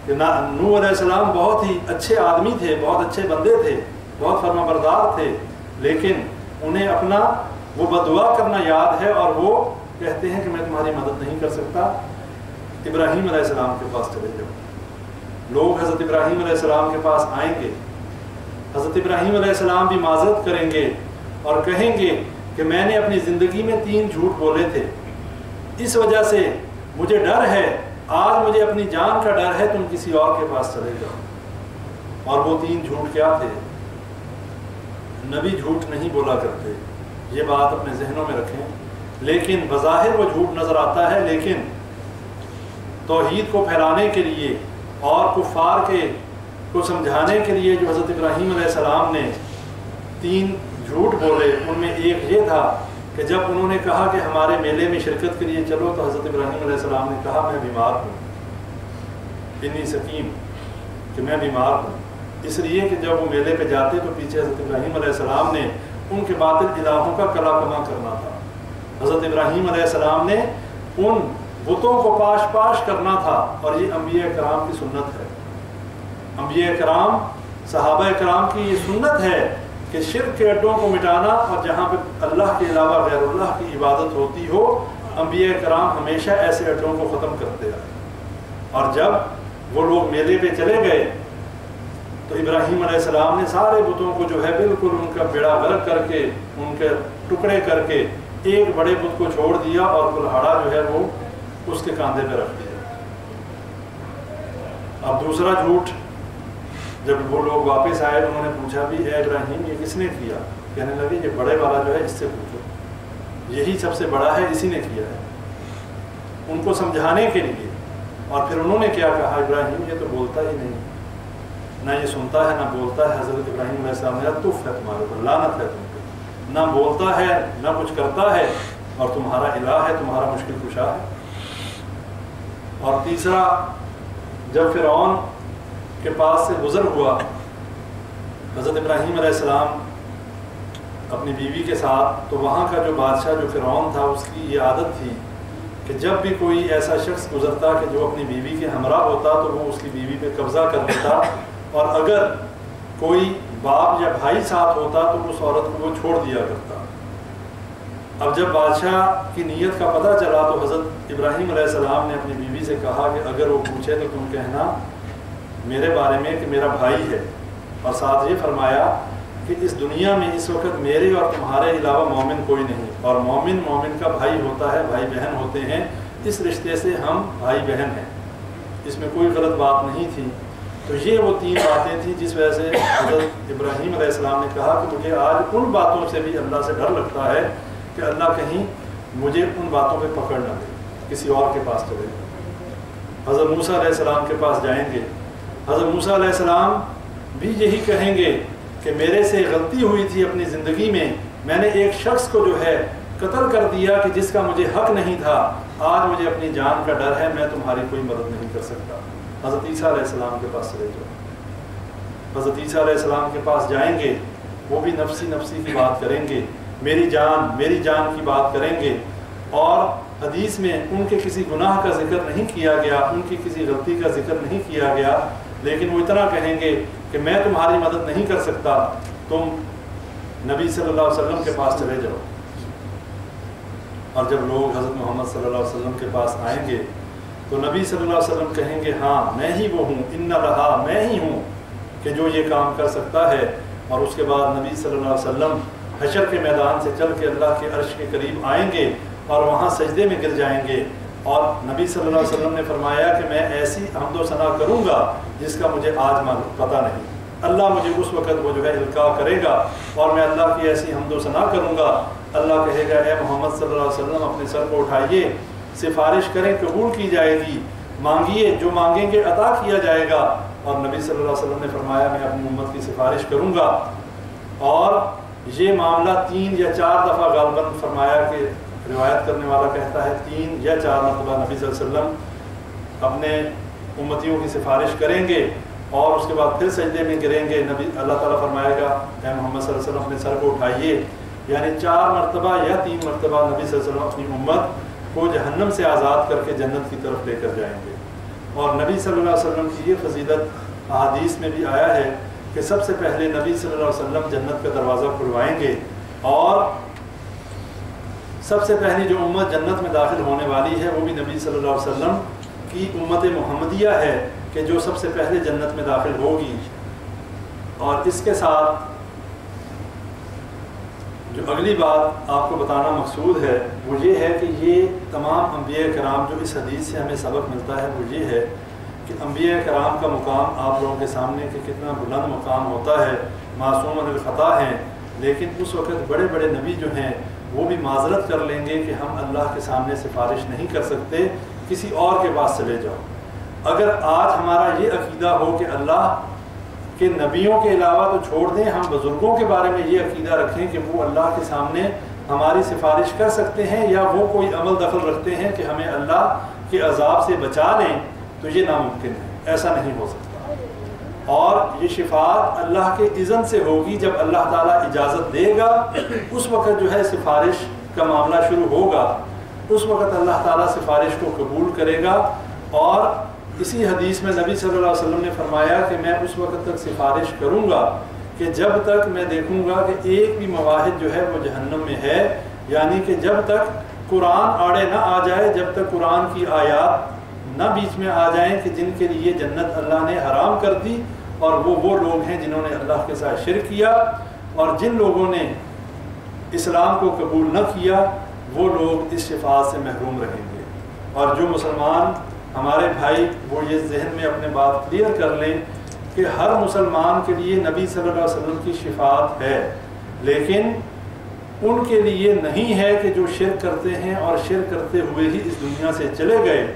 کہ نوح علیہ السلام بہت ہی اچھے آدمی تھے، بہت اچھے بندے تھے، بہت فرما بردار تھے، لیکن انہیں اپنا وہ بددعا کرنا یاد ہے، اور وہ کہتے ہیں کہ میں تمہاری مدد نہیں کر سکتا۔ ابراہیم علیہ السلام کے پاس چلے جاؤ۔ لوگ حضرت ابراہیم علیہ السلام کے پاس آئیں گے، حضرت ابراہیم علیہ السلام بھی معذرت کریں گے اور کہیں گے کہ میں نے اپنی زندگی میں 3 جھوٹ بولے تھے، اس وجہ سے مجھے ڈر ہے، آج مجھے اپنی جان کا ڈر ہے، تم کسی اور کے پاس چلے جاؤ۔ اور وہ 3 جھوٹ کیا تھے؟ نبی جھوٹ نہیں بولا کرتے، یہ بات اپنے ذہنوں میں رکھیں، لیکن بظاہر وہ جھوٹ نظر آتا ہے، لیکن توحید کو پھیلانے کے لیے اور کفار کو سمجھانے کے لیے جو حضرت ابراہیم علیہ السلام نے 3 جھوٹ بولے، ان میں ایک یہ تھا کہ جب انہوں نے کہا کہ ہمارے میلے میں شرکت کے لیے چلو، تو حضرت ابراہیم علیہ السلام نے کہا میں بیمار ہوں، انی سقیم، کہ میں بیمار ہوں، اس لیے کہ جب وہ میلے پہ جاتے تو پیچھے حضرت ابراہیم علیہ السلام نے ان کے باطل الہوں کا کلا کما کرنا تھا، حضرت ابراہیم علیہ السلام نے ان بتوں کو پاش پاش کرنا تھا، اور یہ انبیاء کرام کی سنت ہے، انبیاء کرام صحابہ کرام کی یہ سنت ہے کہ شرک کے اڈوں کو مٹانا، اور جہاں پہ اللہ کے علاوہ غیر اللہ کی عبادت ہوتی ہو، انبیاء کرام ہمیشہ ایسے اڈوں کو ختم کرتے ہیں۔ اور جب وہ لوگ میلے پہ چلے گئے تو ابراہیم علیہ السلام نے سارے بتوں کو جو ہے بالکل ان کا بیڑا غرق کر کے، ان کے ٹکڑے کر کے، ایک بڑے بت کو چھوڑ دیا اور کلہاڑا جو ہے وہ اس کے کاندھے پہ رکھ دیا۔ اب دوسرا جھوٹ، جب وہ لوگ واپس آئے انہوں نے پوچھا بھی اے ابراہیم یہ کس نے کیا؟ کہنے لگے یہ بڑے والا جو ہے اس سے پوچھو، یہی سب سے بڑا ہے، اسی نے کیا ہے، ان کو سمجھانے کے لیے۔ اور پھر انہوں نے کیا کہا؟ ابراہیم یہ تو بولتا ہی نہیں، نہ یہ سنتا ہے نہ بولتا ہے۔ حضرت ابراہیم علیہ السلام نے تف ہے تمہارے اوپر، لعنت ہے تم پہ، نہ بولتا ہے نہ کچھ کرتا ہے، اور تمہارا الہ ہے، تمہارا مشکل کشا ہے۔ اور تیسرا، جب فرعون کے پاس سے گزر ہوا، حضرت ابراہیم علیہ السلام اپنی بیوی کے ساتھ، تو وہاں کا جو بادشاہ جو فرعون تھا اس کی یہ عادت تھی کہ جب بھی کوئی ایسا شخص گزرتا کہ جو اپنی بیوی کے ہمراہ ہوتا تو وہ اس کی بیوی پہ قبضہ کر دیتا، اور اگر کوئی باپ یا بھائی ساتھ ہوتا تو اس عورت کو وہ چھوڑ دیا کرتا۔ اب جب بادشاہ کی نیت کا پتہ چلا تو حضرت ابراہیم علیہ السلام نے اپنی بیوی سے کہا کہ اگر وہ پوچھے تو تم کہنا میرے بارے میں کہ میرا بھائی ہے، اور ساتھ یہ فرمایا کہ اس دنیا میں اس وقت میرے اور تمہارے علاوہ مومن کوئی نہیں، اور مومن مومن کا بھائی ہوتا ہے، بھائی بہن ہوتے ہیں، اس رشتے سے ہم بھائی بہن ہیں، اس میں کوئی غلط بات نہیں تھی۔ تو یہ وہ 3 باتیں تھیں جس وجہ سے حضرت ابراہیم علیہ السلام نے کہا کہ مجھے آج ان باتوں سے بھی اللہ سے ڈر لگتا ہے کہ اللہ کہیں مجھے ان باتوں پہ پکڑ نہ دے، کسی اور کے پاس چلے جائے۔ حضرت موسیٰ علیہ السلام کے پاس جائیں گے، حضرت موسیٰ علیہ السلام بھی یہی کہیں گے کہ میرے سے غلطی ہوئی تھی اپنی زندگی میں نے ایک شخص کو جو ہے قتل کر دیا کہ جس کا مجھے حق نہیں تھا، آج مجھے اپنی جان کا ڈر ہے، میں تمہاری کوئی مدد نہیں کر سکتا۔ حضرت عیسیٰ علیہ السلام کے پاس چلے جاؤ، حضرت عیسیٰ علیہ السلام کے پاس جائیں گے، وہ بھی نفسی کی بات کریں گے، میری جان کی بات کریں گے، اور حدیث میں ان کے کسی گناہ کا ذکر نہیں کیا گیا، ان کی کسی غلطی کا ذکر نہیں کیا گیا، لیکن وہ اتنا کہیں گے کہ میں تمہاری مدد نہیں کر سکتا، تم نبی صلی اللہ علیہ وسلم کے پاس چلے جاؤ۔ اور جب لوگ حضرت محمد صلی اللہ علیہ وسلم کے پاس آئیں گے تو نبی صلی اللہ علیہ وسلم کہیں گے ہاں میں ہی وہ ہوں، ان رہا میں ہی ہوں کہ جو یہ کام کر سکتا ہے۔ اور اس کے بعد نبی صلی اللہ علیہ وسلم حشر کے میدان سے چل کے اللہ کے عرش کے قریب آئیں گے اور وہاں سجدے میں گر جائیں گے، اور نبی صلی اللہ علیہ وسلم نے فرمایا کہ میں ایسی حمد و ثنا کروں گا جس کا مجھے آج پتہ نہیں، اللہ مجھے اس وقت وہ جو ہے القاء کرے گا اور میں اللہ کی ایسی حمد و ثنا کروں گا، اللہ کہے گا اے محمد صلی اللہ علیہ وسلم اپنے سر کو اٹھائیے، سفارش کریں قبول کی جائے گی، مانگیے جو مانگیں گے عطا کیا جائے گا۔ اور نبی صلی اللہ علیہ وسلم نے فرمایا میں اپنی امت کی سفارش کروں گا، اور یہ معاملہ 3 یا 4 دفعہ غالباً فرمایا کہ روایت کرنے والا کہتا ہے 3 یا 4 مرتبہ نبی صلی اللہ علیہ وسلم اپنے امتیوں کی سفارش کریں گے اور اس کے بعد پھر سجدے میں گریں گے۔ نبی اللہ تعالیٰ فرمائے گا اے محمد صلی اللہ علیہ وسلم اپنے سر کو اٹھائیے، یعنی 4 مرتبہ یا 3 مرتبہ نبی صلی اللہ علیہ وسلم اپنی امت کو جہنم سے آزاد کر کے جنت کی طرف لے کر جائیں گے۔ اور نبی صلی اللہ علیہ وسلم کی یہ فضیلت احادیث میں بھی آیا ہے کہ سب سے پہلے نبی صلی اللہ علیہ وسلم جنت کا دروازہ کھلوائیں گے، اور سب سے پہلی جو امت جنت میں داخل ہونے والی ہے وہ بھی نبی صلی اللہ علیہ وسلم کی امت محمدیہ ہے کہ جو سب سے پہلے جنت میں داخل ہوگی۔ اور اس کے ساتھ جو اگلی بات آپ کو بتانا مقصود ہے وہ یہ ہے کہ یہ تمام انبیاء کرام جو اس حدیث سے ہمیں سبق ملتا ہے وہ یہ ہے کہ انبیاء کرام کا مقام آپ لوگوں کے سامنے کہ کتنا بلند مقام ہوتا ہے، معصوم عن الخطا ہیں، لیکن اس وقت بڑے بڑے نبی جو ہیں وہ بھی معذرت کر لیں گے کہ ہم اللہ کے سامنے سفارش نہیں کر سکتے، کسی اور کے پاس چلے جاؤ۔ اگر آج ہمارا یہ عقیدہ ہو کہ اللہ کہ نبیوں کے علاوہ تو چھوڑ دیں، ہم بزرگوں کے بارے میں یہ عقیدہ رکھیں کہ وہ اللہ کے سامنے ہماری سفارش کر سکتے ہیں یا وہ کوئی عمل دخل رکھتے ہیں کہ ہمیں اللہ کے عذاب سے بچا لیں، تو یہ ناممکن ہے، ایسا نہیں ہو سکتا۔ اور یہ شفاعت اللہ کے اذن سے ہوگی، جب اللہ تعالیٰ اجازت دے گا اس وقت جو ہے سفارش کا معاملہ شروع ہوگا، اس وقت اللہ تعالیٰ سفارش کو قبول کرے گا۔ اور اسی حدیث میں نبی صلی اللہ علیہ وسلم نے فرمایا کہ میں اس وقت تک سفارش کروں گا کہ جب تک میں دیکھوں گا کہ ایک بھی مواحد جو ہے وہ جہنم میں ہے، یعنی کہ جب تک قرآن آڑے نہ آ جائے، جب تک قرآن کی آیات نہ بیچ میں آ جائیں کہ جن کے لیے جنت اللہ نے حرام کر دی، اور وہ لوگ ہیں جنہوں نے اللہ کے ساتھ شرک کیا، اور جن لوگوں نے اسلام کو قبول نہ کیا وہ لوگ اس شفاعت سے محروم رہیں گے۔ اور جو مسلمان ہمارے بھائی وہ یہ ذہن میں اپنے بات کلیئر کر لیں کہ ہر مسلمان کے لیے نبی صلی اللہ علیہ وسلم کی شفاعت ہے، لیکن ان کے لیے نہیں ہے کہ جو شرک کرتے ہیں اور شرک کرتے ہوئے ہی اس دنیا سے چلے گئے،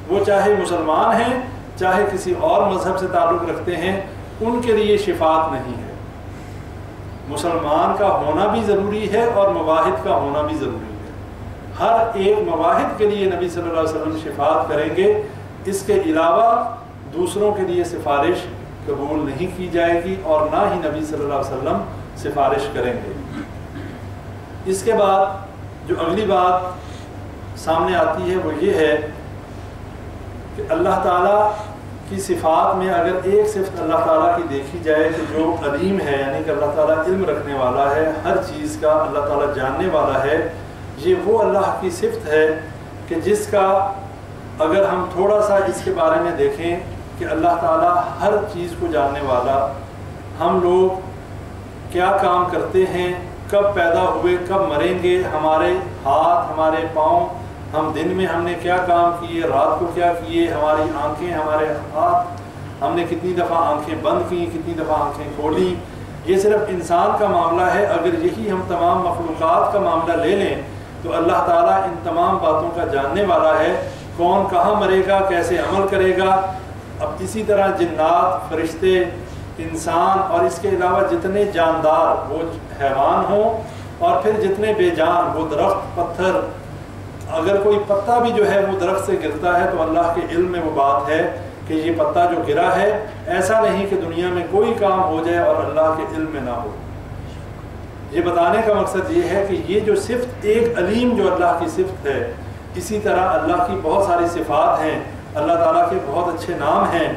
وہ چاہے مسلمان ہیں چاہے کسی اور مذہب سے تعلق رکھتے ہیں، ان کے لیے شفاعت نہیں ہے۔ مسلمان کا ہونا بھی ضروری ہے اور مواحد کا ہونا بھی ضروری ہے۔ ہر ایک مواحد کے لیے نبی صلی اللہ علیہ وسلم شفاعت کریں گے، اس کے علاوہ دوسروں کے لیے سفارش قبول نہیں کی جائے گی اور نہ ہی نبی صلی اللہ علیہ وسلم سفارش کریں گے۔ اس کے بعد جو اگلی بات سامنے آتی ہے وہ یہ ہے کہ اللہ تعالیٰ کی صفات میں اگر ایک صفت اللہ تعالیٰ کی دیکھی جائے کہ جو علیم ہے، یعنی کہ اللہ تعالیٰ علم رکھنے والا ہے، ہر چیز کا اللہ تعالیٰ جاننے والا ہے، یہ وہ اللہ کی صفت ہے کہ جس کا اگر ہم تھوڑا سا اس کے بارے میں دیکھیں کہ اللہ تعالیٰ ہر چیز کو جاننے والا، ہم لوگ کیا کام کرتے ہیں، کب پیدا ہوئے کب مریں گے، ہمارے ہاتھ ہمارے پاؤں، ہم دن میں ہم نے کیا کام کیے، رات کو کیا کیے، ہماری آنکھیں ہمارے ہاتھ ہم نے کتنی دفعہ آنکھیں بند کی، کتنی دفعہ آنکھیں کھولی. یہ صرف انسان کا معاملہ ہے. اگر یہی ہم تمام مخلوقات کا معاملہ لے لیں تو اللہ تعالیٰ ان تمام باتوں کا جاننے والا ہے. کون کہاں مرے گا، کیسے عمل کرے گا. اب اسی طرح جنات، فرشتے، انسان اور اس کے علاوہ جتنے جاندار، وہ حیوان ہوں اور پھر جتنے بے جان، وہ درخت، پتھر، اگر کوئی پتا بھی جو ہے وہ درخت سے گرتا ہے تو اللہ کے علم میں وہ بات ہے کہ یہ پتا جو گرا ہے. ایسا نہیں کہ دنیا میں کوئی کام ہو جائے اور اللہ کے علم میں نہ ہو. یہ بتانے کا مقصد یہ ہے کہ یہ جو صفت ایک علیم جو اللہ کی صفت ہے، اسی طرح اللہ کی بہت ساری صفات ہیں، اللہ تعالیٰ کے بہت اچھے نام ہیں.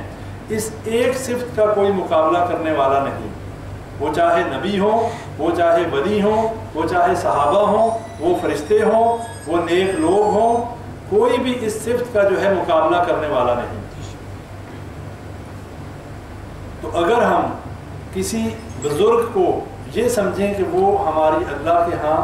اس ایک صفت کا کوئی مقابلہ کرنے والا نہیں. وہ چاہے نبی ہوں، وہ چاہے ولی ہوں، وہ چاہے صحابہ ہوں، وہ فرشتے ہوں، وہ نیک لوگ ہوں، کوئی بھی اس صفت کا جو ہے مقابلہ کرنے والا نہیں. تو اگر ہم کسی بزرگ کو یہ سمجھیں کہ وہ ہماری اللہ کے ہاں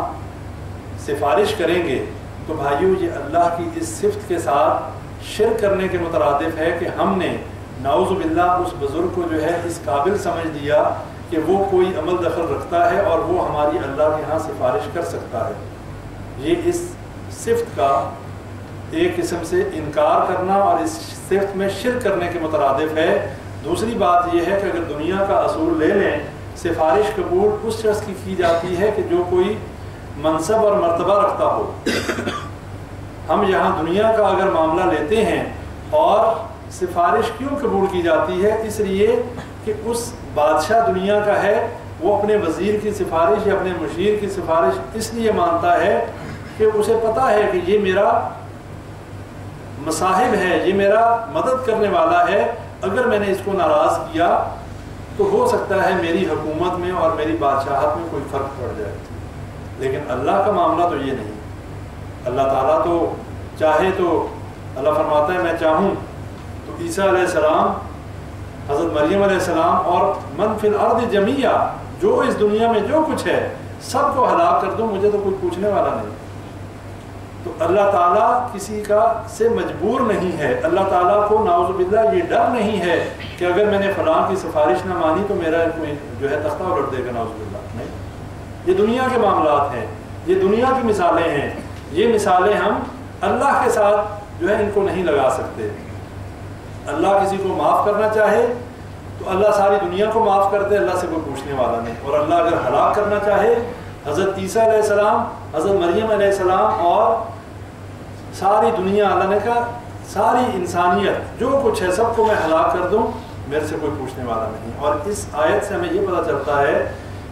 سفارش کریں گے تو بھائیو یہ اللہ کی اس صفت کے ساتھ شرک کرنے کے مترادف ہے کہ ہم نے نعوذ باللہ اس بزرگ کو جو ہے اس قابل سمجھ لیا کہ وہ کوئی عمل دخل رکھتا ہے اور وہ ہماری اللہ کے ہاں سفارش کر سکتا ہے. یہ اس صفت کا ایک قسم سے انکار کرنا اور اس صفت میں شرک کرنے کے مترادف ہے. دوسری بات یہ ہے کہ اگر دنیا کا اصول لے لیں، سفارش قبول اس شخص کی جاتی ہے کہ جو کوئی منصب اور مرتبہ رکھتا ہو. ہم یہاں دنیا کا اگر معاملہ لیتے ہیں اور سفارش کیوں قبول کی جاتی ہے؟ اس لیے کہ اس بادشاہ دنیا کا ہے، وہ اپنے وزیر کی سفارش یا اپنے مشیر کی سفارش اس لیے مانتا ہے کہ اسے پتہ ہے کہ یہ میرا مصاحب ہے، یہ میرا مدد کرنے والا ہے. اگر میں نے اس کو ناراض کیا تو ہو سکتا ہے میری حکومت میں اور میری بادشاہت میں کوئی فرق پڑ جائے. لیکن اللہ کا معاملہ تو یہ نہیں. اللہ تعالیٰ تو چاہے تو اللہ فرماتا ہے میں چاہوں تو عیسیٰ علیہ السلام، حضرت مریم علیہ السلام اور من فی الارض جمیعا، جو اس دنیا میں جو کچھ ہے سب کو ہلاک کر دوں، مجھے تو کوئی پوچھنے والا نہیں. تو اللہ تعالیٰ کسی کا سے مجبور نہیں ہے. اللہ تعالیٰ کو نعوذ باللہ یہ ڈر نہیں ہے کہ اگر میں نے فلاں کی سفارش نہ مانی تو میرا کوئی جو ہے تختہ الٹ دے گا. نعوذ باللہ نہیں. یہ دنیا کے معاملات ہیں، یہ دنیا کی مثالیں ہیں. یہ مثالیں ہم اللہ کے ساتھ جو ہے ان کو نہیں لگا سکتے. اللہ کسی کو معاف کرنا چاہے تو اللہ ساری دنیا کو معاف کر دے، اللہ سے کوئی پوچھنے والا نہیں. اور اللہ اگر ہلاک کرنا چاہے، حضرت عیسیٰ علیہ السلام، حضرت مریم علیہ السلام اور ساری دنیا، اللہ نے کہا ساری انسانیت جو کچھ ہے سب کو میں ہلاک کر دوں، میرے سے کوئی پوچھنے والا نہیں. اور اس آیت سے ہمیں یہ پتہ چلتا ہے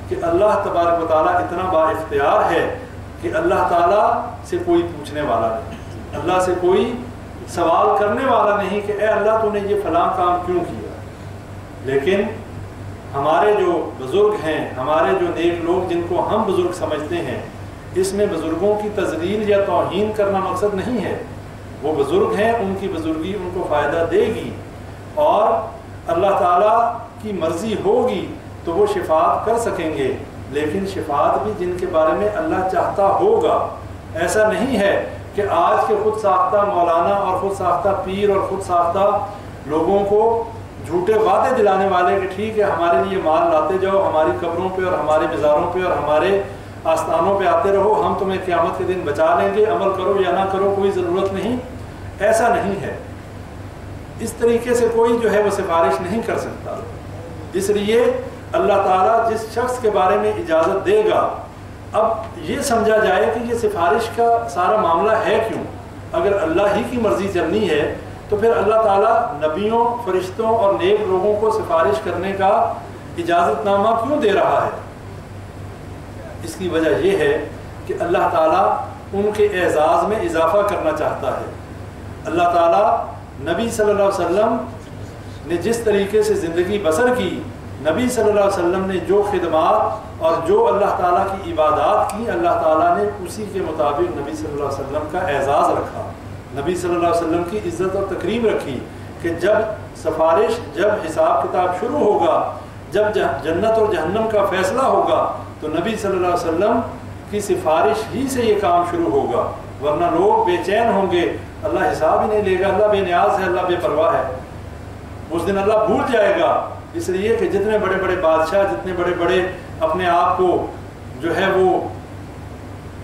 کہ اللہ تبارک و تعالیٰ اتنا با اختیار ہے کہ اللہ تعالیٰ سے کوئی پوچھنے والا نہیں، اللہ سے کوئی سوال کرنے والا نہیں کہ اے اللہ تو نے یہ فلاں کام کیوں کیا. لیکن ہمارے جو بزرگ ہیں، ہمارے جو نیک لوگ جن کو ہم بزرگ سمجھتے ہیں، اس میں بزرگوں کی تذلیل یا توہین کرنا مقصد نہیں ہے. وہ بزرگ ہیں، ان کی بزرگی ان کو فائدہ دے گی اور اللہ تعالیٰ کی مرضی ہوگی تو وہ شفاعت کر سکیں گے. لیکن شفاعت بھی جن کے بارے میں اللہ چاہتا ہوگا. ایسا نہیں ہے کہ آج کے خود ساختہ مولانا اور خود ساختہ پیر اور خود ساختہ لوگوں کو جھوٹے وعدے دلانے والے کہ ٹھیک ہے ہمارے لیے مال لاتے جاؤ، ہماری قبروں پہ اور ہمارے مزاروں پہ اور ہمارے آستانوں پہ آتے رہو، ہم تمہیں قیامت کے دن بچا لیں گے، عمل کرو یا نہ کرو کوئی ضرورت نہیں. ایسا نہیں ہے. اس طریقے سے کوئی جو ہے وہ سفارش نہیں کر سکتا. اس لیے اللہ تعالیٰ جس شخص کے بارے میں اجازت دے گا، اب یہ سمجھا جائے کہ یہ سفارش کا سارا معاملہ ہے کیوں. اگر اللہ ہی کی مرضی چلنی ہے تو پھر اللہ تعالیٰ نبیوں، فرشتوں اور نیک لوگوں کو سفارش کرنے کا اجازت نامہ کیوں دے رہا ہے؟ اس کی وجہ یہ ہے کہ اللہ تعالیٰ ان کے اعزاز میں اضافہ کرنا چاہتا ہے. اللہ تعالیٰ نبی صلی اللہ علیہ وسلم نے جس طریقے سے زندگی بسر کی، نبی صلی اللہ علیہ وسلم نے جو خدمات اور جو اللہ تعالیٰ کی عبادات کی، اللہ تعالیٰ نے اسی کے مطابق نبی صلی اللہ علیہ وسلم کا اعزاز رکھا، نبی صلی اللہ علیہ وسلم کی عزت اور تکریم رکھی کہ جب سفارش، جب حساب کتاب شروع ہوگا، جب جنت اور جہنم کا فیصلہ ہوگا تو نبی صلی اللہ علیہ وسلم کی سفارش ہی سے یہ کام شروع ہوگا. ورنہ لوگ بے چین ہوں گے، اللہ حساب ہی نہیں لے گا، اللہ بے نیاز ہے، اللہ بے پرواہ ہے. اس دن اللہ بھول جائے گا، اس لیے کہ جتنے بڑے بڑے بادشاہ، جتنے بڑے بڑے اپنے آپ کو جو ہے وہ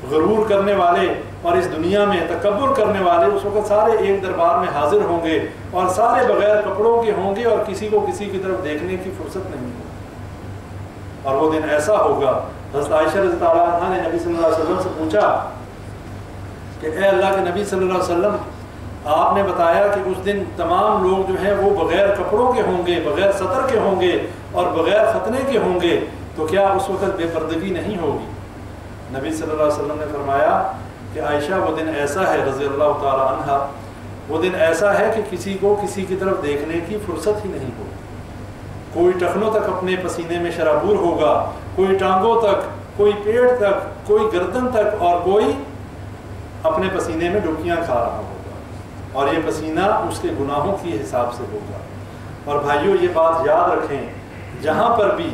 غرور کرنے والے اور اس دنیا میں تکبر کرنے والے، اس وقت سارے ایک دربار میں حاضر ہوں گے اور سارے بغیر کپڑوں کے ہوں گے اور کسی کو کسی کی طرف دیکھنے کی فرصت نہیں ہوگی، اور وہ دن ایسا ہوگا۔ حضرت عائشہ رضی اللہ عنہا نے نبی صلی اللہ علیہ وسلم سے پوچھا کہ اے اللہ کے نبی صلی اللہ علیہ وسلم، آپ نے بتایا کہ اس دن تمام لوگ جو ہیں وہ بغیر کپڑوں کے ہوں گے، بغیر سطر کے ہوں گے اور بغیر ختنے کے ہوں گے، تو کیا اس وقت بے پردگی نہیں ہوگی؟ نبی صلی اللہ علیہ وسلم نے فرمایا کہ عائشہ وہ دن ایسا ہے رضی اللہ تعالی عنہ، وہ دن ایسا ہے کہ کسی کو کسی کی طرف دیکھنے کی فرصت ہی نہیں ہوگی، کوئی ٹخنوں تک اپنے پسینے میں شرابور ہوگا، کوئی ٹانگوں تک، کوئی پیٹ تک، کوئی گردن تک، اور کوئی اپنے پسینے میں ڈبکیاں کھا رہا ہوگا، اور یہ پسینہ اس کے گناہوں کے حساب سے ہوگا۔ اور بھائیوں یہ بات یاد رکھیں، جہاں پر بھی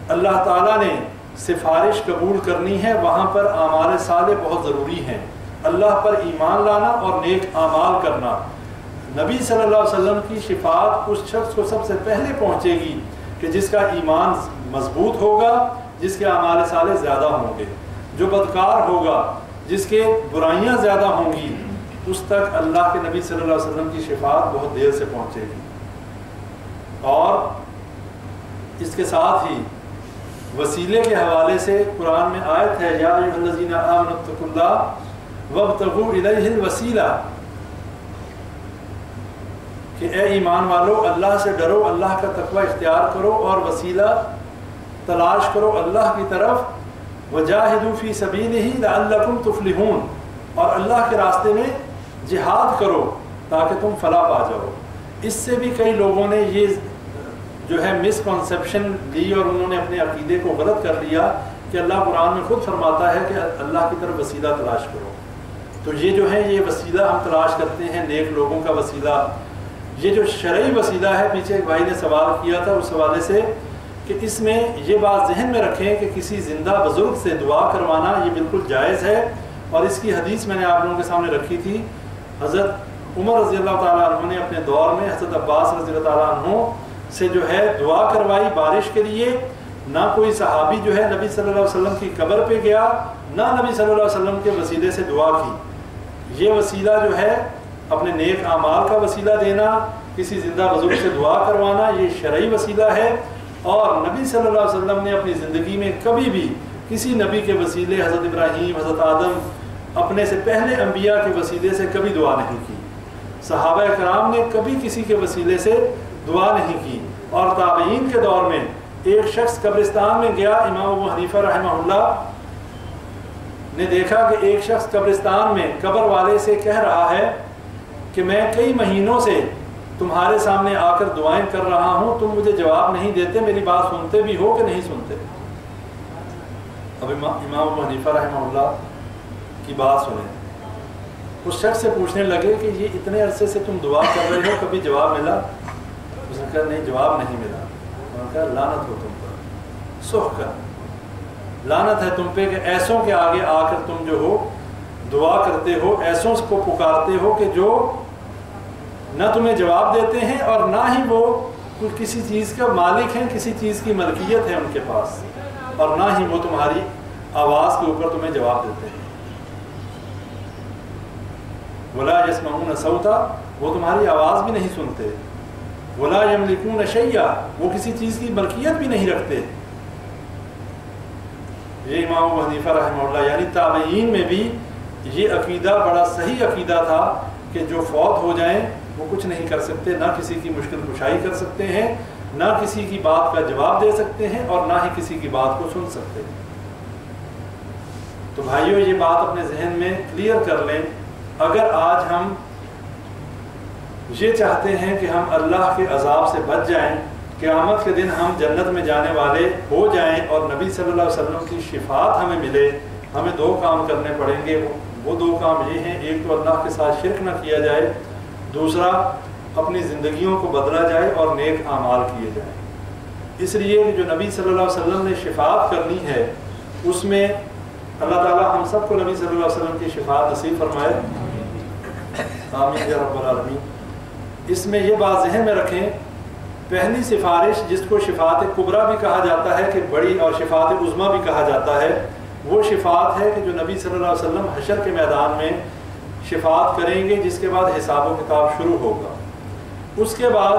اللہ تعالیٰ نے سفارش قبول کرنی ہے وہاں پر اعمال صالح بہت ضروری ہیں، اللہ پر ایمان لانا اور نیک اعمال کرنا۔ نبی صلی اللہ علیہ وسلم کی شفاعت اس شخص کو سب سے پہلے پہنچے گی کہ جس کا ایمان مضبوط ہوگا، جس کے اعمال صالح زیادہ ہوں گے، جو بدکار ہوگا، جس کے برائیاں زیادہ ہوں گی، اس تک اللہ کے نبی صلی اللہ علیہ وسلم کی شفاعت بہت دیر سے پہنچے گی۔ اور اس کے ساتھ ہی وسیلے کے حوالے سے قرآن میں آیت ہے، یا ایھا الذین آمنوا اتقوا اللہ وابتغوا الیہ الوسیلہ، کہ اے ایمان والو اللہ سے ڈرو، اللہ کا تقوی اختیار کرو اور وسیلہ تلاش کرو اللہ کی طرف، وجاہدوا فی سبیلہ لعلکم تفلحون، اور اللہ کے راستے میں جہاد کرو تاکہ تم فلاح پا جاؤ۔ اس سے بھی کئی لوگوں نے یہ جو ہے مسکنسیپشن لی اور انہوں نے اپنے عقیدے کو غلط کر لیا کہ اللہ قرآن میں خود فرماتا ہے کہ اللہ کی طرف وسیلہ تلاش کرو، تو یہ جو ہے یہ وسیلہ ہم تلاش کرتے ہیں نیک لوگوں کا وسیلہ، یہ جو شرعی وسیلہ ہے، پیچھے ایک بھائی نے سوال کیا تھا اس حوالے سے کہ اس میں یہ بات ذہن میں رکھیں کہ کسی زندہ بزرگ سے دعا کروانا یہ بالکل جائز ہے، اور اس کی حدیث میں نے آپ لوگوں کے سامنے رکھی تھی۔ حضرت عمر رضی اللہ تعالیٰ عنہ نے اپنے دور میں حضرت عباس رضی اللہ تعالیٰ عنہ سے جو ہے دعا کروائی بارش کے لیے، نہ کوئی صحابی جو ہے نبی صلی اللہ علیہ وسلم کی قبر پہ گیا، نہ نبی صلی اللہ علیہ وسلم کے وسیلے سے دعا کی۔ یہ وسیلہ جو ہے اپنے نیک اعمال کا وسیلہ دینا، کسی زندہ بزرگ سے دعا کروانا، یہ شرعی وسیلہ ہے، اور نبی صلی اللہ علیہ وسلم نے اپنی زندگی میں کبھی بھی کسی نبی کے وسیلے، حضرت ابراہیم، حضرت آدم، اپنے سے پہلے انبیاء کے وسیلے سے کبھی دعا نہیں کی، صحابہ کرام نے کبھی کسی کے وسیلے سے دعا نہیں کی۔ اور تابعین کے دور میں ایک شخص قبرستان میں گیا، امام ابو حنیفہ رحمہ اللہ نے دیکھا کہ ایک شخص قبرستان میں قبر والے سے کہہ رہا ہے کہ میں کئی مہینوں سے تمہارے سامنے آ کر دعائیں کر رہا ہوں، تم مجھے جواب نہیں دیتے، میری بات سنتے بھی ہو کہ نہیں سنتے؟ اب امام ابو حنیفہ رحمہ اللہ کی بات سنیں، اس شخص سے پوچھنے لگے کہ یہ اتنے عرصے سے تم دعا کر رہے ہو، کبھی جواب ملا؟ اس نے کہا نہیں، جواب نہیں ملا۔ انہوں نے کہا لعنت ہو تم پر، سخ کر، لعنت ہے تم پہ کہ ایسوں کے آگے آ کر تم جو ہو دعا کرتے ہو، ایسوں کو پکارتے ہو کہ جو نہ تمہیں جواب دیتے ہیں اور نہ ہی وہ کسی چیز کا مالک ہیں، کسی چیز کی ملکیت ہے ان کے پاس، اور نہ ہی وہ تمہاری آواز کے اوپر تمہیں جواب دیتے ہیں۔ وَلَا يَسْمَعُونَ صَوْتًا، وہ تمہاری آواز بھی نہیں سنتے۔ وَلَا يَمْلِكُونَ شَيْئًا، وہ کسی چیز کی ملکیت بھی نہیں رکھتے۔ یہ امام ابو حنیفہ رحمہ اللہ، یعنی تابعین میں بھی یہ عقیدہ بڑا صحیح عقیدہ تھا کہ جو فوت ہو جائیں وہ کچھ نہیں کر سکتے، نہ کسی کی مشکل کشائی کر سکتے ہیں، نہ کسی کی بات کا جواب دے سکتے ہیں، اور نہ ہی کسی کی بات کو سن سکتے ہیں۔ تو بھائیو یہ بات اپنے ذہن میں کلیئر کر لیں، اگر آج ہم یہ چاہتے ہیں کہ ہم اللہ کے عذاب سے بچ جائیں، قیامت کے دن ہم جنت میں جانے والے ہو جائیں اور نبی صلی اللہ علیہ وسلم کی شفاعت ہمیں ملے، ہمیں دو کام کرنے پڑیں گے۔ وہ دو کام یہ ہیں، ایک تو اللہ کے ساتھ شرک نہ کیا جائے، دوسرا اپنی زندگیوں کو بدلا جائے اور نیک اعمال کیے جائیں۔ اس لیے جو نبی صلی اللہ علیہ وسلم نے شفاعت کرنی ہے، اس میں اللہ تعالیٰ ہم سب کو نبی صلی اللہ علیہ وسلم کی شفاعت نصیب فرمائے، آمین یا رب العالمین۔ اس میں یہ بات ذہن میں رکھیں، پہلی سفارش جس کو شفاعت کبریٰ بھی کہا جاتا ہے کہ بڑی، اور شفاعت عظمیٰ بھی کہا جاتا ہے، وہ شفاعت ہے کہ جو نبی صلی اللہ علیہ وسلم حشر کے میدان میں شفاعت کریں گے، جس کے بعد حساب و کتاب شروع ہوگا۔ اس کے بعد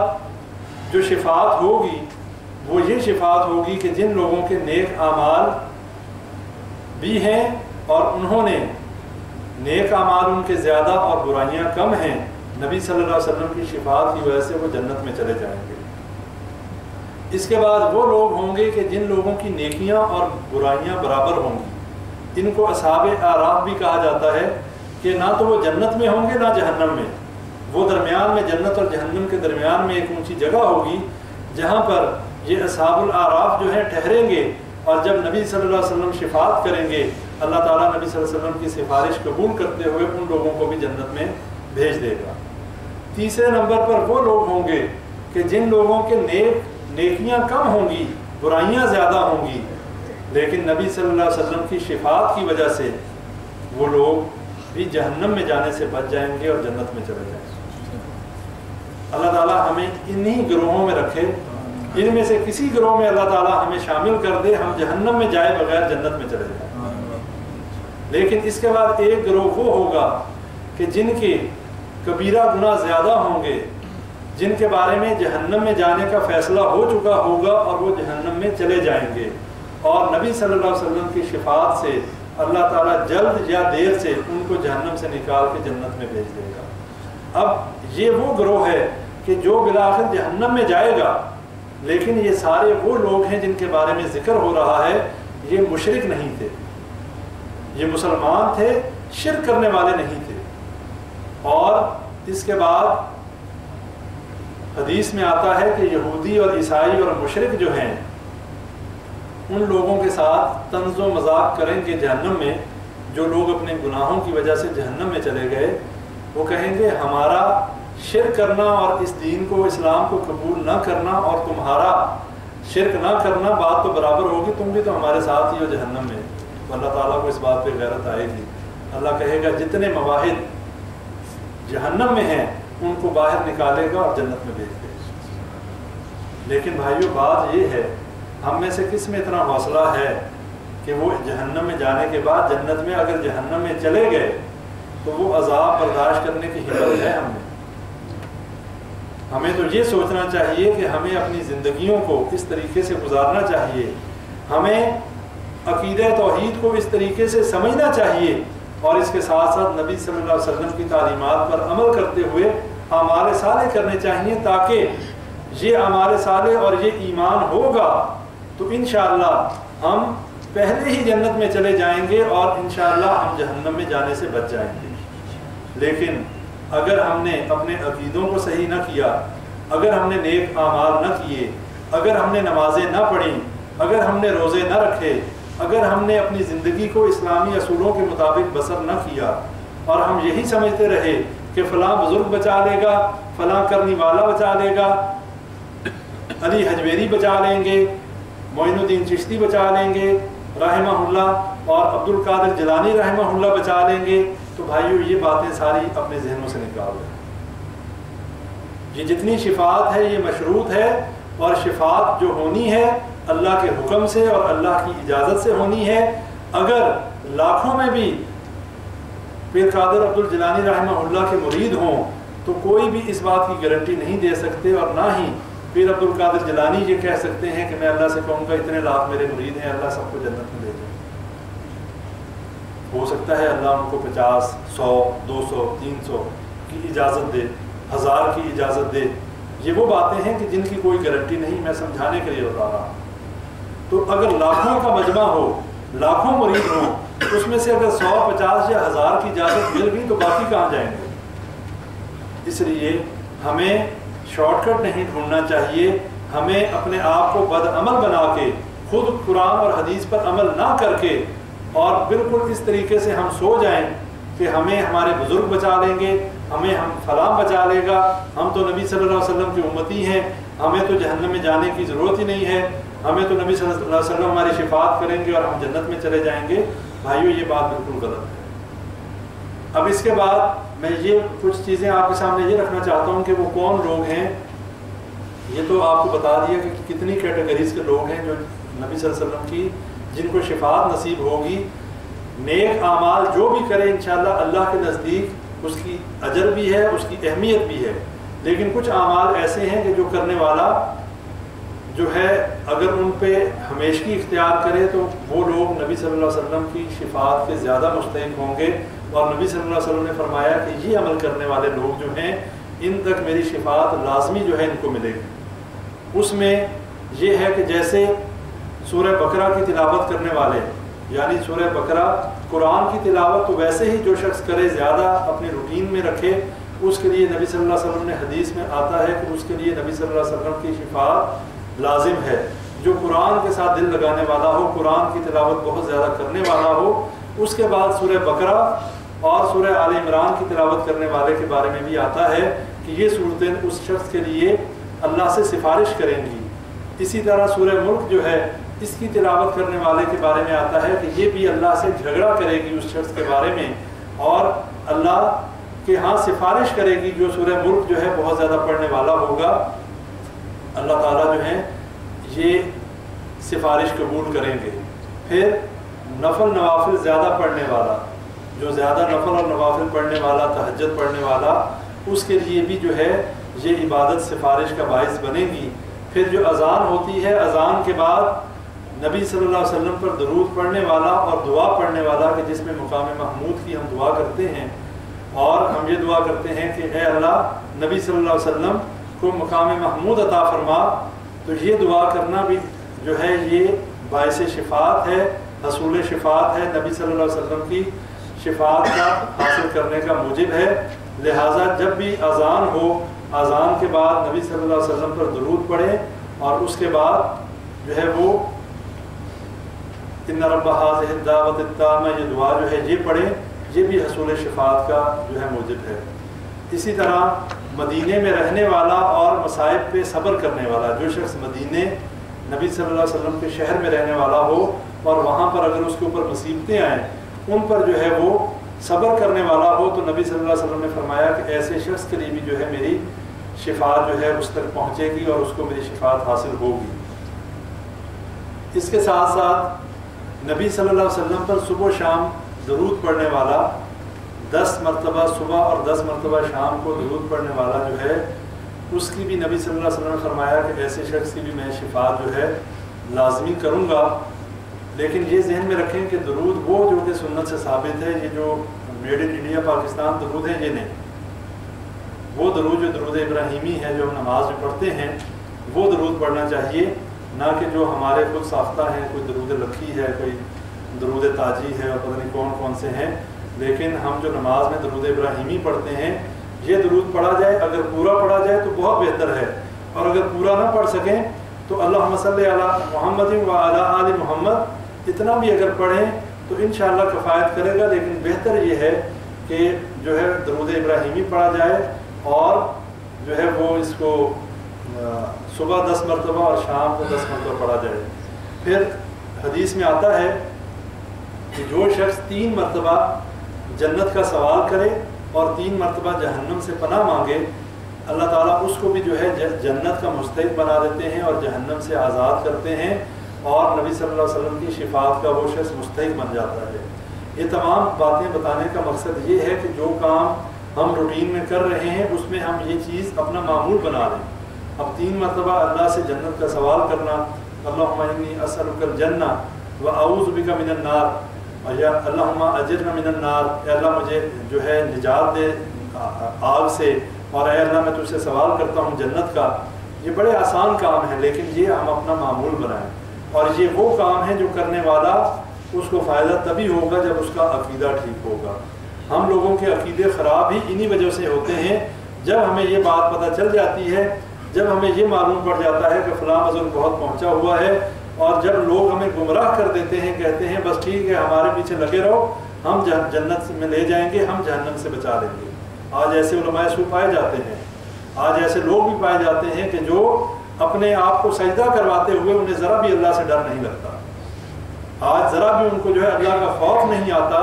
جو شفاعت ہوگی وہ یہ شفاعت ہوگی کہ جن لوگوں کے نیک اعمال بھی ہیں اور انہوں نے نیک اعمال ان کے زیادہ اور برائیاں کم ہیں، نبی صلی اللہ علیہ وسلم کی شفاعت کی وجہ سے وہ جنت میں چلے جائیں گے۔ اس کے بعد وہ لوگ ہوں گے کہ جن لوگوں کی نیکیاں اور برائیاں برابر ہوں گی، ان کو اصحاب اعراف بھی کہا جاتا ہے کہ نہ تو وہ جنت میں ہوں گے نہ جہنم میں، وہ درمیان میں، جنت اور جہنم کے درمیان میں ایک اونچی جگہ ہوگی جہاں پر یہ اصحاب الاعراف جو ہیں ٹھہریں گے، اور جب نبی صلی اللہ علیہ وسلم شفاعت کریں گے اللہ تعالیٰ نبی صلی اللہ علیہ وسلم کی سفارش قبول کرتے ہوئے ان لوگوں کو بھی جنت میں بھیج دے گا۔ تیسرے نمبر پر وہ لوگ ہوں گے کہ جن لوگوں کے نیکیاں کم ہوں گی، برائیاں زیادہ ہوں گی، لیکن نبی صلی اللہ علیہ وسلم کی شفاعت کی وجہ سے وہ لوگ بھی جہنم میں جانے سے بچ جائیں گے اور جنت میں چلے جائیں گے۔ اللہ تعالیٰ ہمیں انہی گروہوں میں رکھے، ان میں سے کسی گروہ میں اللہ تعالیٰ ہمیں شامل کر دے، ہم جہنم میں جائے بغیر جنت میں چلے جائیں۔ لیکن اس کے بعد ایک گروہ وہ ہوگا کہ جن کے کبیرہ گناہ زیادہ ہوں گے، جن کے بارے میں جہنم میں جانے کا فیصلہ ہو چکا ہوگا اور وہ جہنم میں چلے جائیں گے، اور نبی صلی اللہ علیہ وسلم کی شفاعت سے اللہ تعالیٰ جلد یا دیر سے ان کو جہنم سے نکال کے جنت میں بھیج دے گا۔ اب یہ وہ گروہ ہے کہ جو بالآخر جہنم میں جائے گا، لیکن یہ سارے وہ لوگ ہیں جن کے بارے میں ذکر ہو رہا ہے، یہ مشرک نہیں تھے، یہ مسلمان تھے، شرک کرنے والے نہیں تھے۔ اور اس کے بعد حدیث میں آتا ہے کہ یہودی اور عیسائی اور مشرک جو ہیں ان لوگوں کے ساتھ طنز و مذاق کریں گے جہنم میں، جو لوگ اپنے گناہوں کی وجہ سے جہنم میں چلے گئے، وہ کہیں گے ہمارا شرک کرنا اور اس دین کو، اسلام کو قبول نہ کرنا اور تمہارا شرک نہ کرنا بات تو برابر ہوگی، تم بھی تو ہمارے ساتھ ہی ہو جہنم میں۔ تو اللہ تعالیٰ کو اس بات پہ غیرت آئے گی، اللہ کہے گا جتنے مواحد جہنم میں ہیں ان کو باہر نکالے گا اور جنت میں بھیج دے گا۔ لیکن بھائیو بات یہ ہے، ہم میں سے کس میں اتنا حوصلہ ہے کہ وہ جہنم میں جانے کے بعد جنت میں اگر جہنم میں چلے گئے تو وہ عذاب برداشت کرنے کی ہمت ہے ہم میں؟ ہمیں تو یہ سوچنا چاہیے کہ ہمیں اپنی زندگیوں کو اس طریقے سے گزارنا چاہیے، ہمیں عقیدہ توحید کو اس طریقے سے سمجھنا چاہیے، اور اس کے ساتھ ساتھ نبی صلی اللہ علیہ وسلم کی تعلیمات پر عمل کرتے ہوئے اعمال صالح کرنے چاہیے، تاکہ یہ اعمال صالح اور یہ ایمان ہوگا تو انشاءاللہ ہم پہلے ہی جنت میں چلے جائیں گے اور انشاءاللہ ہم جہنم میں جانے سے بچ جائیں گے۔ لیکن اگر ہم نے اپنے عقیدوں کو صحیح نہ کیا، اگر ہم نے نیک اعمال نہ کیے، اگر ہم نے نمازیں نہ پڑھیں، اگر ہم نے روزے نہ رکھے، اگر ہم نے اپنی زندگی کو اسلامی اصولوں کے مطابق بسر نہ کیا، اور ہم یہی سمجھتے رہے کہ فلاں بزرگ بچا لے گا، فلاں کرنی والا بچا لے گا، علی حجویری بچا لیں گے، معین الدین چشتی بچا لیں گے رحمہ اللہ، اور عبد القادر جیلانی رحمہ اللہ بچا لیں گے، تو بھائیو یہ باتیں ساری اپنے ذہنوں سے نکال دیں۔ یہ جتنی شفاعت ہے یہ مشروط ہے، اور شفاعت جو ہونی ہے اللہ کے حکم سے اور اللہ کی اجازت سے ہونی ہے۔ اگر لاکھوں میں بھی پیر قادر عبد الجیلانی رحمہ اللہ کے مرید ہوں تو کوئی بھی اس بات کی گارنٹی نہیں دے سکتے، اور نہ ہی پیر عبد القادر جیلانی یہ کہہ سکتے ہیں کہ میں اللہ سے کہوں گا اتنے لاکھ میرے مرید ہیں، اللہ سب کو جنت میں لے جائے۔ ہو سکتا ہے اللہ ان کو 50، 100، 200، 300 کی اجازت دے، 1000 کی اجازت دے۔ یہ وہ باتیں ہیں کہ جن کی کوئی گارنٹی نہیں، میں سمجھانے کے لیے بتا رہا ہوں۔ تو اگر لاکھوں کا مجمع ہو، لاکھوں مرید ہوں، اس میں سے اگر 100، 50 یا 1000 کی اجازت مل گئی تو باقی کہاں جائیں گے؟ اس لیے ہمیں شارٹ کٹ نہیں ڈھونڈنا چاہیے، ہمیں اپنے آپ کو بد عمل بنا کے، خود قرآن اور حدیث پر عمل نہ کر کے، اور بالکل اس طریقے سے ہم سو جائیں کہ ہمیں ہمارے بزرگ بچا لیں گے، ہمیں ہم فلاں بچا لے گا، ہم تو نبی صلی اللہ علیہ وسلم کی امتی ہیں، ہمیں تو جہنم میں جانے کی ضرورت ہی نہیں ہے، ہمیں تو نبی صلی اللہ علیہ وسلم ہماری شفاعت کریں گے اور ہم جنت میں چلے جائیں گے۔ بھائیو یہ بات بالکل غلط ہے۔ اب اس کے بعد میں یہ کچھ چیزیں آپ کے سامنے یہ رکھنا چاہتا ہوں کہ وہ کون لوگ ہیں. یہ تو آپ کو بتا دیا کہ کتنی کیٹیگریز کے لوگ ہیں جو نبی صلی اللہ علیہ وسلم کی جن کو شفاعت نصیب ہوگی. نیک اعمال جو بھی کرے انشاءاللہ اللہ کے نزدیک اس کی اجر بھی ہے, اس کی اہمیت بھی ہے. لیکن کچھ اعمال ایسے ہیں کہ جو کرنے والا جو ہے اگر ان پہ ہمیشگی اختیار کرے تو وہ لوگ نبی صلی اللہ علیہ وسلم کی شفاعت کے زیادہ مستحق ہوں گے. اور نبی صلی اللہ علیہ وسلم نے فرمایا کہ یہ عمل کرنے والے لوگ جو ہیں ان تک میری شفاعت لازمی جو ہے ان کو ملے گی. اس میں یہ ہے کہ جیسے سورہ بقرہ کی تلاوت کرنے والے, یعنی سورہ بقرہ قرآن کی تلاوت تو ویسے ہی جو شخص کرے زیادہ اپنے روٹین میں رکھے اس کے لیے نبی صلی اللہ علیہ وسلم نے حدیث میں آتا ہے کہ اس کے لیے نبی صلی اللہ علیہ وسلم کی شفاعت لازم ہے. جو قرآن کے ساتھ دل لگانے والا ہو, قرآن کی تلاوت بہت زیادہ کرنے والا ہو. اس کے بعد سورہ بقرہ اور سورہ آل عمران کی تلاوت کرنے والے کے بارے میں بھی آتا ہے کہ یہ صورتیں اس شخص کے لیے اللہ سے سفارش کریں گی. اسی طرح سورہ ملک جو ہے اس کی تلاوت کرنے والے کے بارے میں آتا ہے کہ یہ بھی اللہ سے جھگڑا کرے گی اس شخص کے بارے میں اور اللہ کے ہاں سفارش کرے گی. جو سورہ ملک جو ہے بہت زیادہ پڑھنے والا ہوگا اللہ تعالیٰ جو ہیں یہ سفارش قبول کریں گے. پھر نفل نوافل زیادہ پڑھنے والا, جو زیادہ نفل اور نوافل پڑھنے والا, تہجد پڑھنے والا, اس کے لیے بھی جو ہے یہ عبادت سفارش کا باعث بنے گی. پھر جو اذان ہوتی ہے, اذان کے بعد نبی صلی اللہ علیہ وسلم پر درود پڑھنے والا اور دعا پڑھنے والا کہ جس میں مقام محمود کی ہم دعا کرتے ہیں اور ہم یہ دعا کرتے ہیں کہ اے اللہ نبی صلی اللہ علیہ وسلم کو مقام محمود عطا فرما. تو یہ دعا کرنا بھی جو ہے یہ باعث شفاعت ہے, حصول شفاعت ہے, نبی صلی اللہ علیہ وسلم کی شفاعت کا حاصل کرنے کا موجب ہے. لہٰذا جب بھی اذان ہو, اذان کے بعد نبی صلی اللہ علیہ وسلم پر درود پڑھیں اور اس کے بعد جو ہے وہ ان رب هذه الدعوۃ التامہ یہ دعا جو ہے یہ پڑھیں. یہ بھی حصول شفاعت کا جو ہے موجب ہے. اسی طرح مدینے میں رہنے والا اور مصائب پہ صبر کرنے والا, جو شخص مدینے نبی صلی اللہ علیہ وسلم کے شہر میں رہنے والا ہو اور وہاں پر اگر اس کے اوپر مصیبتیں آئیں ان پر جو ہے وہ صبر کرنے والا ہو تو نبی صلی اللہ علیہ وسلم نے فرمایا کہ ایسے شخص کے لیے بھی جو ہے میری شفاعت جو ہے اس تک پہنچے گی اور اس کو میری شفاعت حاصل ہوگی. اس کے ساتھ ساتھ نبی صلی اللہ علیہ وسلم پر صبح و شام درود پڑھنے والا, 10 مرتبہ صبح اور 10 مرتبہ شام کو درود پڑھنے والا جو ہے اس کی بھی نبی صلی اللہ علیہ وسلم نے فرمایا کہ ایسے شخص کی بھی میں شفاعت جو ہے لازمی کروں گا. لیکن یہ ذہن میں رکھیں کہ درود وہ جو کہ سنت سے ثابت ہے, یہ جو میڈ ان انڈیا پاکستان درود ہیں یہ نہیں. وہ درود جو درود ابراہیمی ہے جو ہم نماز میں پڑھتے ہیں وہ درود پڑھنا چاہیے, نہ کہ جو ہمارے خود ساختہ ہیں, کوئی درود لکھی ہے, کوئی درود تاجی ہے اور پتہ نہیں کون کون سے ہیں. لیکن ہم جو نماز میں درود ابراہیمی پڑھتے ہیں یہ درود پڑھا جائے, اگر پورا پڑھا جائے تو بہت بہتر ہے, اور اگر پورا نہ پڑھ سکیں تو اللہم صلی علی محمد و علی آل محمد اتنا بھی اگر پڑھیں تو انشاءاللہ کفایت کرے گا. لیکن بہتر یہ ہے کہ جو ہے درود ابراہیمی پڑھا جائے اور جو ہے وہ اس کو صبح 10 مرتبہ اور شام کو 10 مرتبہ پڑھا جائے. پھر حدیث میں آتا ہے کہ جو شخص 3 مرتبہ جنت کا سوال کرے اور 3 مرتبہ جہنم سے پناہ مانگے, اللہ تعالیٰ اس کو بھی جو ہے جنت کا مستحق بنا دیتے ہیں اور جہنم سے آزاد کرتے ہیں اور نبی صلی اللہ علیہ وسلم کی شفاعت کا وہ شخص مستحق بن جاتا ہے. یہ تمام باتیں بتانے کا مقصد یہ ہے کہ جو کام ہم روٹین میں کر رہے ہیں اس میں ہم یہ چیز اپنا معمول بنا لیں. اب 3 مرتبہ اللہ سے جنت کا سوال کرنا, اللہم انی اسألک الجنہ و اعوذ بک من النار, اور یا اللہم اجرنا من النار, اے اللہ مجھے جو ہے نجات دے آگ سے, اور اے اللہ میں تجھ سے سوال کرتا ہوں جنت کا. یہ بڑے آسان کام ہیں لیکن یہ ہم اپنا معمول بنائیں, اور یہ وہ کام ہے جو کرنے والا اس کو فائدہ تبھی ہوگا جب اس کا عقیدہ ٹھیک ہوگا. ہم لوگوں کے عقیدے خراب ہی انہی وجہ سے ہوتے ہیں. جب ہمیں یہ بات پتہ چل جاتی ہے, جب ہمیں یہ معلوم پڑ جاتا ہے کہ فلاں بزرگ بہت پہنچا ہوا ہے, اور جب لوگ ہمیں گمراہ کر دیتے ہیں, کہتے ہیں بس ٹھیک ہے ہمارے پیچھے لگے رہو, ہم جنت میں لے جائیں گے, ہم جہنم سے بچا لیں گے. آج ایسے علماء سو پائے جاتے ہیں, آج ایسے لوگ بھی پائے جاتے ہیں کہ جو اپنے آپ کو سجدہ کرواتے ہوئے انہیں ذرا بھی اللہ سے ڈر نہیں لگتا. آج ذرا بھی ان کو جو ہے اللہ کا خوف نہیں آتا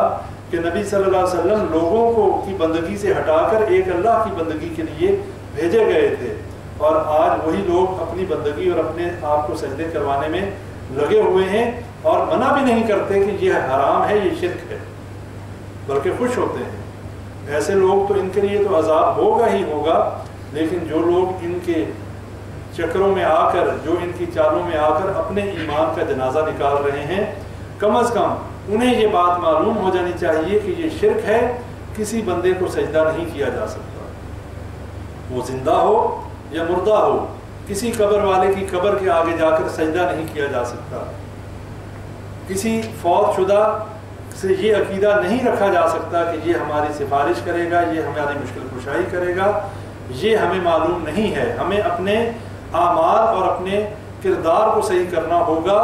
کہ نبی صلی اللہ علیہ وسلم لوگوں کو کی بندگی سے ہٹا کر ایک اللہ کی بندگی کے لیے بھیجے گئے تھے، اور آج وہی لوگ اپنی بندگی اور اپنے آپ کو سجدے کروانے میں لگے ہوئے ہیں اور منع بھی نہیں کرتے کہ یہ حرام ہے، یہ شرک ہے، بلکہ خوش ہوتے ہیں۔ ایسے لوگ تو ان کے لیے تو عذاب ہوگا ہی ہوگا، لیکن جو لوگ ان کے چکروں میں آ کر، جو ان کی چالوں میں آ کر اپنے ایمان کا جنازہ نکال رہے ہیں، کم از کم انہیں یہ بات معلوم ہو جانی چاہیے کہ یہ شرک ہے، کسی بندے کو سجدہ نہیں کیا جا سکتا، وہ زندہ ہو یا مردہ ہو، کسی قبر والے کی قبر کے آگے جا کر سجدہ نہیں کیا جا سکتا، کسی فوت شدہ سے یہ عقیدہ نہیں رکھا جا سکتا کہ یہ ہماری سفارش کرے گا، یہ ہماری مشکل کشائی کرے گا، یہ ہمیں معلوم نہیں ہے۔ ہمیں اپنے اعمال اور اپنے کردار کو صحیح کرنا ہوگا،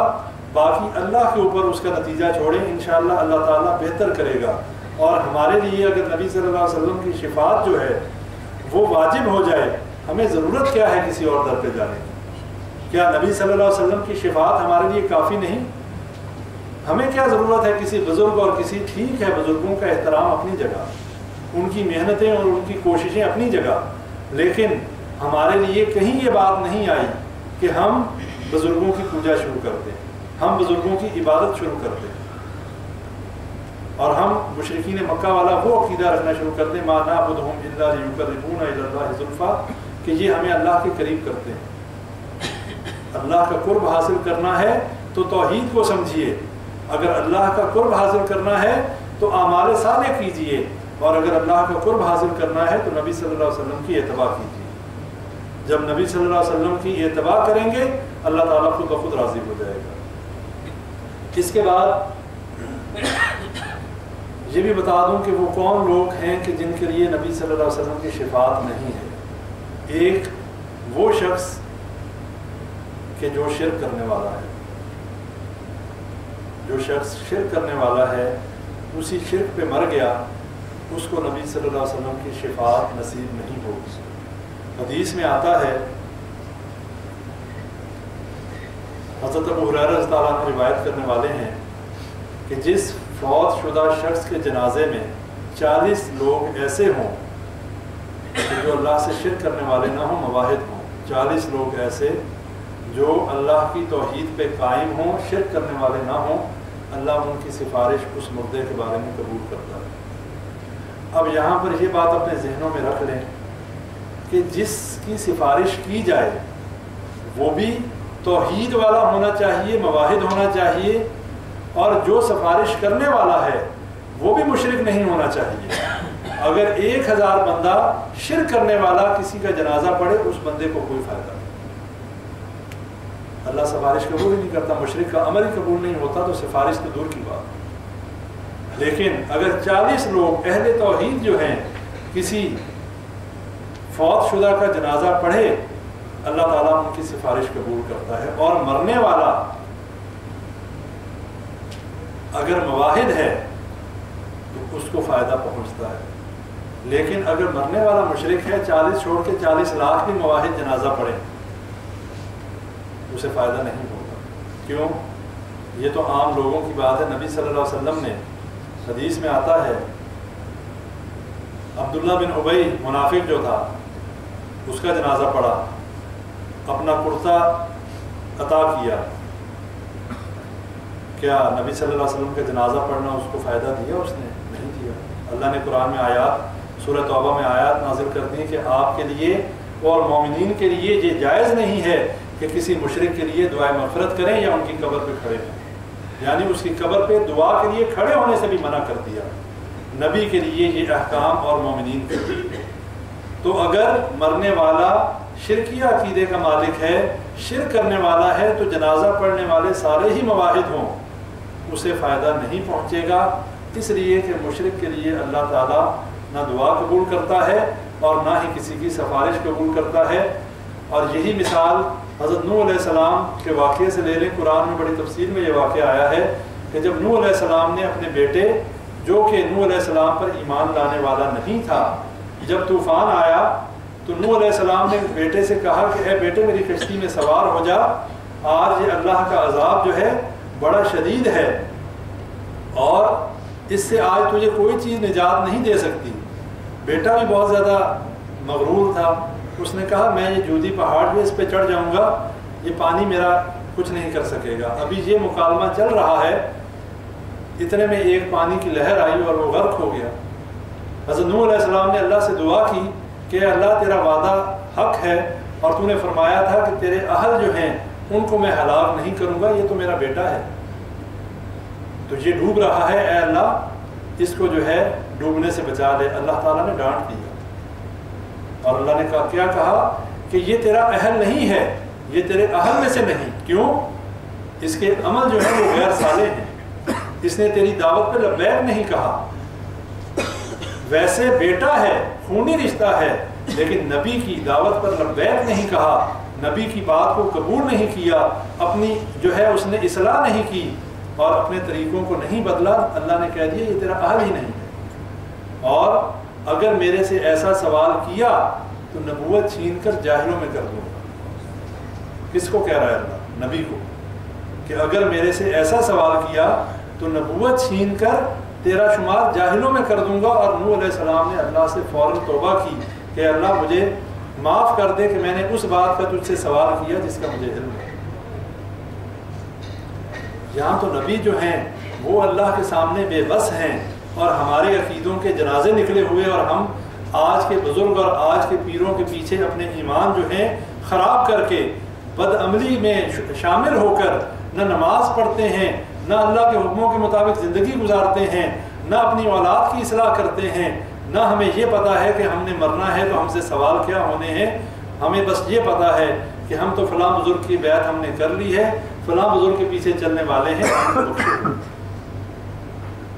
باقی اللہ کے اوپر اس کا نتیجہ چھوڑیں، انشاءاللہ اللہ تعالیٰ بہتر کرے گا۔ اور ہمارے لیے اگر نبی صلی اللہ علیہ وسلم کی شفاعت جو ہے وہ واجب ہو جائے، ہمیں ضرورت کیا ہے کسی اور در پہ جانے کی؟ کیا نبی صلی اللہ علیہ وسلم کی شفاعت ہمارے لیے کافی نہیں؟ ہمیں کیا ضرورت ہے کسی بزرگ اور کسی، ٹھیک ہے بزرگوں کا احترام اپنی جگہ، ان کی محنتیں اور ان کی کوششیں اپنی جگہ، لیکن ہمارے لیے کہیں یہ بات نہیں آئی کہ ہم بزرگوں کی پوجا شروع کر دیں، ہم بزرگوں کی عبادت شروع کر دیں، اور ہم مشرکین مکہ والا وہ عقیدہ رکھنا شروع کر دیں ما نعبدہم الا لیقربونا الی اللہ زلفی، کہ یہ ہمیں اللہ کے قریب کرتے ہیں۔ اللہ کا قرب حاصل کرنا ہے تو توحید کو سمجھیے، اگر اللہ کا قرب حاصل کرنا ہے تو اعمال صالح کیجئے، اور اگر اللہ کا قرب حاصل کرنا ہے تو نبی صلی اللہ علیہ وسلم کی اتباع کیجئے۔ جب نبی صلی اللہ علیہ وسلم کی اتباع کریں گے اللہ تعالیٰ خود بخود راضی ہو جائے گا۔ اس کے بعد یہ بھی بتا دوں کہ وہ کون لوگ ہیں کہ جن کے لیے نبی صلی اللہ علیہ وسلم کی شفاعت نہیں ہے۔ ایک وہ شخص کہ جو شرک کرنے والا ہے، جو شخص شرک کرنے والا ہے اسی شرک پہ مر گیا، اس کو نبی صلی اللہ علیہ وسلم کی شفاعت نصیب نہیں ہوگی۔ حدیث میں آتا ہے، حضرت ابو ہریرہ رضی اللہ عنہ روایت کرنے والے ہیں کہ جس فوت شدہ شخص کے جنازے میں 40 لوگ ایسے ہوں کہ جو اللہ سے شرک کرنے والے نہ ہوں، موحد ہوں، 40 لوگ ایسے جو اللہ کی توحید پہ قائم ہوں، شرک کرنے والے نہ ہوں، اللہ ان کی سفارش اس مردے کے بارے میں قبول کرتا ہے۔ اب یہاں پر یہ بات اپنے ذہنوں میں رکھ لیں کہ جس کی سفارش کی جائے وہ بھی توحید والا ہونا چاہیے، موحد ہونا چاہیے، اور جو سفارش کرنے والا ہے وہ بھی مشرک نہیں ہونا چاہیے۔ اگر 1000 بندہ شرک کرنے والا کسی کا جنازہ پڑھے، اس بندے کو کوئی فائدہ نہیں، اللہ سفارش قبول ہی نہیں کرتا، مشرک کا عمل ہی قبول نہیں ہوتا تو سفارش تو دور کی بات۔ لیکن اگر 40 لوگ اہل توحید جو ہیں کسی فوت شدہ کا جنازہ پڑھے، اللہ تعالیٰ ان کی سفارش قبول کرتا ہے، اور مرنے والا اگر موحد ہے تو اس کو فائدہ پہنچتا ہے، لیکن اگر مرنے والا مشرک ہے، 40 چھوڑ کے 40 لاکھ بھی موحد جنازہ پڑھیں، اسے فائدہ نہیں ہوگا۔ کیوں؟ یہ تو عام لوگوں کی بات ہے۔ نبی صلی اللہ علیہ وسلم نے حدیث میں آتا ہے، عبداللہ بن ابی منافق جو تھا، اس کا جنازہ پڑھا، اپنا کرتا عطا کیا، کیا نبی صلی اللہ علیہ وسلم کا جنازہ پڑھنا اس کو فائدہ دیا؟ اس نے نہیں دیا۔ اللہ نے قرآن میں آیات، سورہ توبہ میں آیات نازل کر دی کہ آپ کے لیے اور مومنین کے لیے یہ جائز نہیں ہے کہ کسی مشرک کے لیے دعائے مغفرت کریں یا ان کی قبر پہ کھڑے ہوں، یعنی اس کی قبر پہ دعا کے لیے کھڑے ہونے سے بھی منع کر دیا۔ نبی کے لیے یہ احکام اور مومنین کے لیے۔ تو اگر مرنے والا شرکیہ عقیدے کا مالک ہے، شرک کرنے والا ہے، تو جنازہ پڑھنے والے سارے ہی موحد ہوں، اسے فائدہ نہیں پہنچے گا، اس لیے کہ مشرک کے لیے اللہ تعالیٰ نہ دعا قبول کرتا ہے اور نہ ہی کسی کی سفارش قبول کرتا ہے۔ اور یہی مثال حضرت نوح علیہ السلام کے واقعے سے لے لیں۔ قرآن میں بڑی تفصیل میں یہ واقعہ آیا ہے کہ جب نوح علیہ السلام نے اپنے بیٹے، جو کہ نوح علیہ السلام پر ایمان لانے والا نہیں تھا، جب طوفان آیا تو نوح علیہ السلام نے بیٹے سے کہا کہ اے بیٹے میری کشتی میں سوار ہو جا، آج یہ اللہ کا عذاب جو ہے بڑا شدید ہے، اور اس سے آج تجھے کوئی چیز نجات نہیں دے سکتی۔ بیٹا بھی بہت زیادہ مغرور تھا، اس نے کہا میں یہ جودی پہاڑ جو اس پہ چڑھ جاؤں گا، یہ پانی میرا کچھ نہیں کر سکے گا۔ ابھی یہ مکالمہ چل رہا ہے، اتنے میں ایک پانی کی لہر آئی اور وہ غرق ہو گیا۔ حضرت نوح علیہ السلام نے اللہ سے دعا کی کہ اللہ تیرا وعدہ حق ہے اور تو نے فرمایا تھا کہ تیرے اہل جو ہیں ان کو میں ہلاک نہیں کروں گا، یہ تو میرا بیٹا ہے، تو یہ ڈوب رہا ہے، اے اللہ اس کو جو ہے ڈوبنے سے بچا لے۔ اللہ تعالیٰ نے ڈانٹ دیا اور اللہ نے کہا کیا کہا کہ یہ تیرا اہل نہیں ہے، یہ تیرے اہل میں سے نہیں۔ کیوں؟ اس کے عمل جو ہے وہ غیر صالح ہیں، اس نے تیری دعوت پہ لبیک نہیں کہا۔ ویسے بیٹا ہے، خونی رشتہ ہے، لیکن نبی کی دعوت پر لبیک نہیں کہا، نبی کی بات کو قبول نہیں کیا، اپنی جو ہے اس نے اصلاح نہیں کی اور اپنے طریقوں کو نہیں بدلا۔ اللہ نے کہہ دیا یہ تیرا اہل ہی نہیں ہے، اور اگر میرے سے ایسا سوال کیا تو نبوت چھین کر جاہلوں میں کر دوں گا۔ کس کو کہہ رہا ہے اللہ؟ نبی کو، کہ اگر میرے سے ایسا سوال کیا تو نبوت چھین کر تیرا شمار جاہلوں میں کر دوں گا۔ اور نوح علیہ السلام نے اللہ سے فوراً توبہ کی کہ اللہ مجھے معاف کر دے کہ میں نے اس بات کا تجھ سے سوال کیا جس کا مجھے علم ہے۔ یہاں تو نبی جو ہیں وہ اللہ کے سامنے بے بس ہیں اور ہمارے عقیدوں کے جنازے نکلے ہوئے، اور ہم آج کے بزرگ اور آج کے پیروں کے پیچھے اپنے ایمان جو ہیں خراب کر کے بد عملی میں شامل ہو کر نہ نماز پڑھتے ہیں، نہ اللہ کے حکموں کے مطابق زندگی گزارتے ہیں، نہ اپنی اولاد کی اصلاح کرتے ہیں، نہ ہمیں یہ پتہ ہے کہ ہم نے مرنا ہے تو ہم سے سوال کیا ہونے ہیں۔ ہمیں بس یہ پتہ ہے کہ ہم تو فلاں بزرگ کی بیعت ہم نے کر لی ہے، فلاں بزرگ کے پیچھے چلنے والے ہیں۔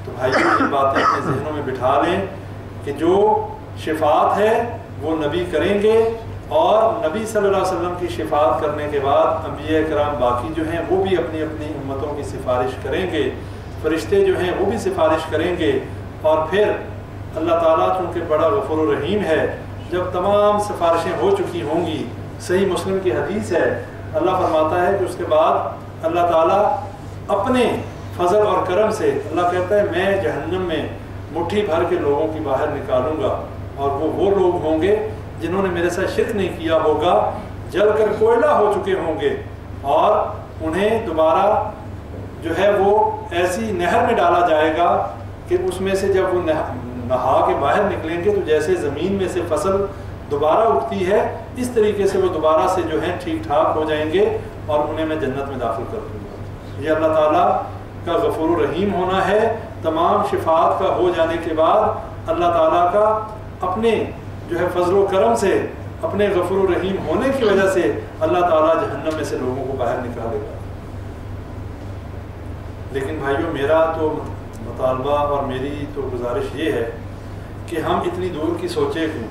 تو بھائیوں یہ باتیں اپنے ذہنوں میں بٹھا لیں کہ جو شفاعت ہے وہ نبی کریں گے، اور نبی صلی اللہ علیہ وسلم کی شفاعت کرنے کے بعد انبیاء کرام باقی جو ہیں وہ بھی اپنی اپنی امتوں کی سفارش کریں گے، فرشتے جو ہیں وہ بھی سفارش کریں گے، اور پھر اللہ تعالیٰ چونکہ بڑا غفور و رحیم ہے، جب تمام سفارشیں ہو چکی ہوں گی، صحیح مسلم کی حدیث ہے، اللہ فرماتا ہے کہ اس کے بعد اللہ تعالیٰ اپنے فضل اور کرم سے اللہ کہتا ہے میں جہنم میں مٹھی بھر کے لوگوں کی باہر نکالوں گا، اور وہ لوگ ہوں گے جنہوں نے میرے ساتھ شرک نہیں کیا ہوگا، جل کر کوئلہ ہو چکے ہوں گے، اور انہیں دوبارہ جو ہے وہ ایسی نہر میں ڈالا جائے گا کہ اس میں سے جب وہ نہا کے باہر نکلیں گے تو جیسے زمین میں سے فصل دوبارہ اٹھتی ہے اس طریقے سے وہ دوبارہ سے جو ہے ٹھیک ٹھاک ہو جائیں گے، اور انہیں میں جنت میں داخل کر دوں گا۔ یہ اللہ تعالیٰ کا غفور و رحیم ہونا ہے۔ تمام شفاعت کا ہو جانے کے بعد اللہ تعالیٰ کا اپنے جو ہے فضل و کرم سے، اپنے غفور و رحیم ہونے کی وجہ سے اللہ تعالیٰ جہنم میں سے لوگوں کو باہر نکالے گا۔ لیکن بھائیوں میرا تو مطالبہ اور میری تو گزارش یہ ہے کہ ہم اتنی دور کی سوچیں کیوں؟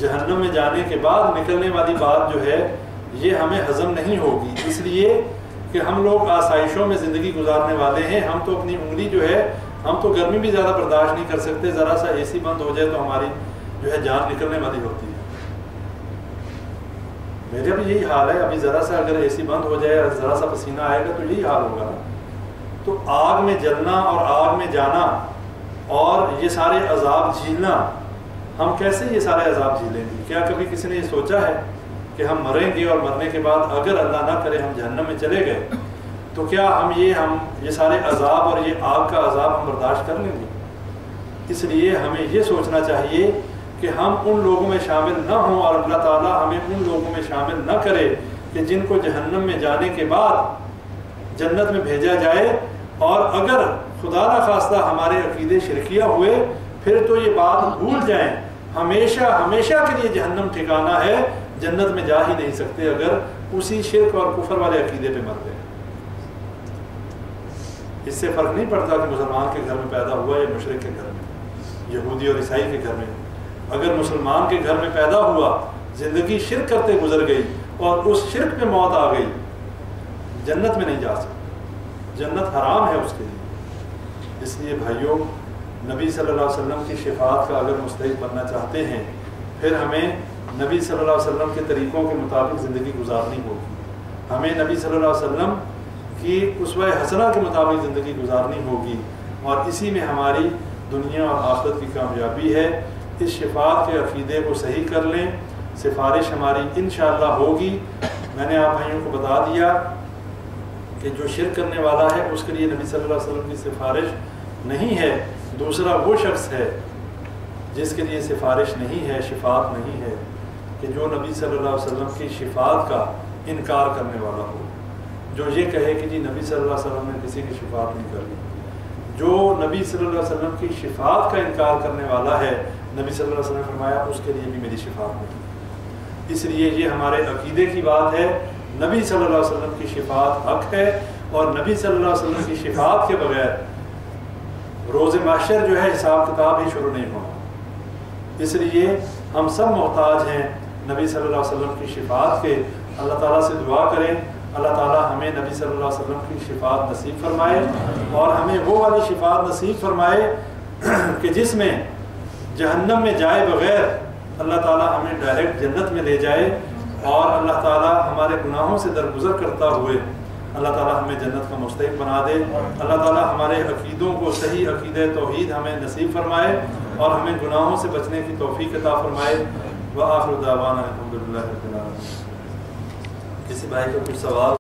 جہنم میں جانے کے بعد نکلنے والی بات جو ہے یہ ہمیں ہضم نہیں ہوگی، اس لیے کہ ہم لوگ آسائشوں میں زندگی گزارنے والے ہیں۔ ہم تو اپنی انگلی جو ہے، ہم تو گرمی بھی زیادہ برداشت نہیں کر سکتے، ذرا سا اے سی بند ہو جائے تو ہماری جو ہے جان نکلنے والی ہوتی ہے۔ میرا بھی یہی حال ہے، ابھی ذرا سا اگر اے سی بند ہو جائے اور ذرا سا پسینہ آئے گا تو یہی حال ہوگا نا۔ تو آگ میں جلنا اور آگ میں جانا اور یہ سارے عذاب جھیلنا، ہم کیسے یہ سارے عذاب جھیلیں گے؟ کیا کبھی کسی نے یہ سوچا ہے کہ ہم مریں گے اور مرنے کے بعد اگر اللہ نہ کرے ہم جہنم میں چلے گئے تو کیا ہم یہ سارے عذاب اور یہ آگ کا عذاب ہم برداشت کر لیں گے؟ اس لیے ہمیں یہ سوچنا چاہیے کہ ہم ان لوگوں میں شامل نہ ہوں، اور اللہ تعالیٰ ہمیں ان لوگوں میں شامل نہ کرے کہ جن کو جہنم میں جانے کے بعد جنت میں بھیجا جائے، اور اگر خدا نہ خواستہ ہمارے عقیدے شرکیہ ہوئے پھر تو یہ بات بھول جائیں، ہمیشہ ہمیشہ کے لیے جہنم ٹھکانہ ہے، جنت میں جا ہی نہیں سکتے اگر اسی شرک اور کفر والے عقیدے پہ مر گئے۔ اس سے فرق نہیں پڑتا کہ مسلمان کے گھر میں پیدا ہوا یا مشرک کے گھر میں، یہودی اور عیسائی کے گھر میں۔ اگر مسلمان کے گھر میں پیدا ہوا، زندگی شرک کرتے گزر گئی اور اس شرک میں موت آ گئی، جنت میں نہیں جا سکتا، جنت حرام ہے اس کے لیے۔ اس لیے بھائیوں نبی صلی اللہ علیہ وسلم کی شفاعت کا اگر مستحق بننا چاہتے ہیں پھر ہمیں نبی صلی اللہ علیہ وسلم کے طریقوں کے مطابق زندگی گزارنی ہوگی، ہمیں نبی صلی اللہ علیہ وسلم کی اسوہ حسنہ کے مطابق زندگی گزارنی ہوگی، اور اسی میں ہماری دنیا اور آخرت کی کامیابی ہے۔ اس شفاعت کے عقیدے کو صحیح کر لیں، سفارش ہماری انشاءاللہ ہوگی۔ میں نے آپ بھائیوں کو بتا دیا کہ جو شرک کرنے والا ہے اس کے لیے نبی صلی اللہ علیہ وسلم کی سفارش نہیں ہے۔ دوسرا وہ شخص ہے جس کے لیے سفارش نہیں ہے، شفاعت نہیں ہے، کہ جو نبی صلی اللہ علیہ وسلم کی شفاعت کا انکار کرنے والا ہو، جو یہ کہے کہ جی نبی صلی اللہ علیہ وسلم نے کسی کی شفاعت نہیں کرنی۔ جو نبی صلی اللہ علیہ وسلم کی شفاعت کا انکار کرنے والا ہے، نبی صلی اللہ علیہ وسلم نے فرمایا اس کے لیے بھی میری شفاعت نہیں۔ اس لیے یہ ہمارے عقیدے کی بات ہے، نبی صلی اللہ علیہ وسلم کی شفاعت حق ہے، اور نبی صلی اللہ علیہ وسلم کی شفاعت کے بغیر روز محشر جو ہے حساب کتاب ہی شروع نہیں ہونا۔ اس لیے ہم سب محتاج ہیں نبی صلی اللہ علیہ وسلم کی شفاعت کے۔ اللہ تعالیٰ سے دعا کریں اللہ تعالیٰ ہمیں نبی صلی اللہ علیہ وسلم کی شفاعت نصیب فرمائے، اور ہمیں وہ والی شفاعت نصیب فرمائے کہ جس میں جہنم میں جائے بغیر اللہ تعالیٰ ہمیں ڈائریکٹ جنت میں لے جائے، اور اللہ تعالیٰ ہمارے گناہوں سے درگزر کرتا ہوئے اللہ تعالیٰ ہمیں جنت کا مستحق بنا دے۔ اللہ تعالیٰ ہمارے عقیدوں کو صحیح عقیدہ توحید ہمیں نصیب فرمائے، اور ہمیں گناہوں سے بچنے کی توفیق عطا فرمائے۔ وآخر دعوانا الحمدللہ رب العالمین۔ کسی بھائی کا کچھ سوال؟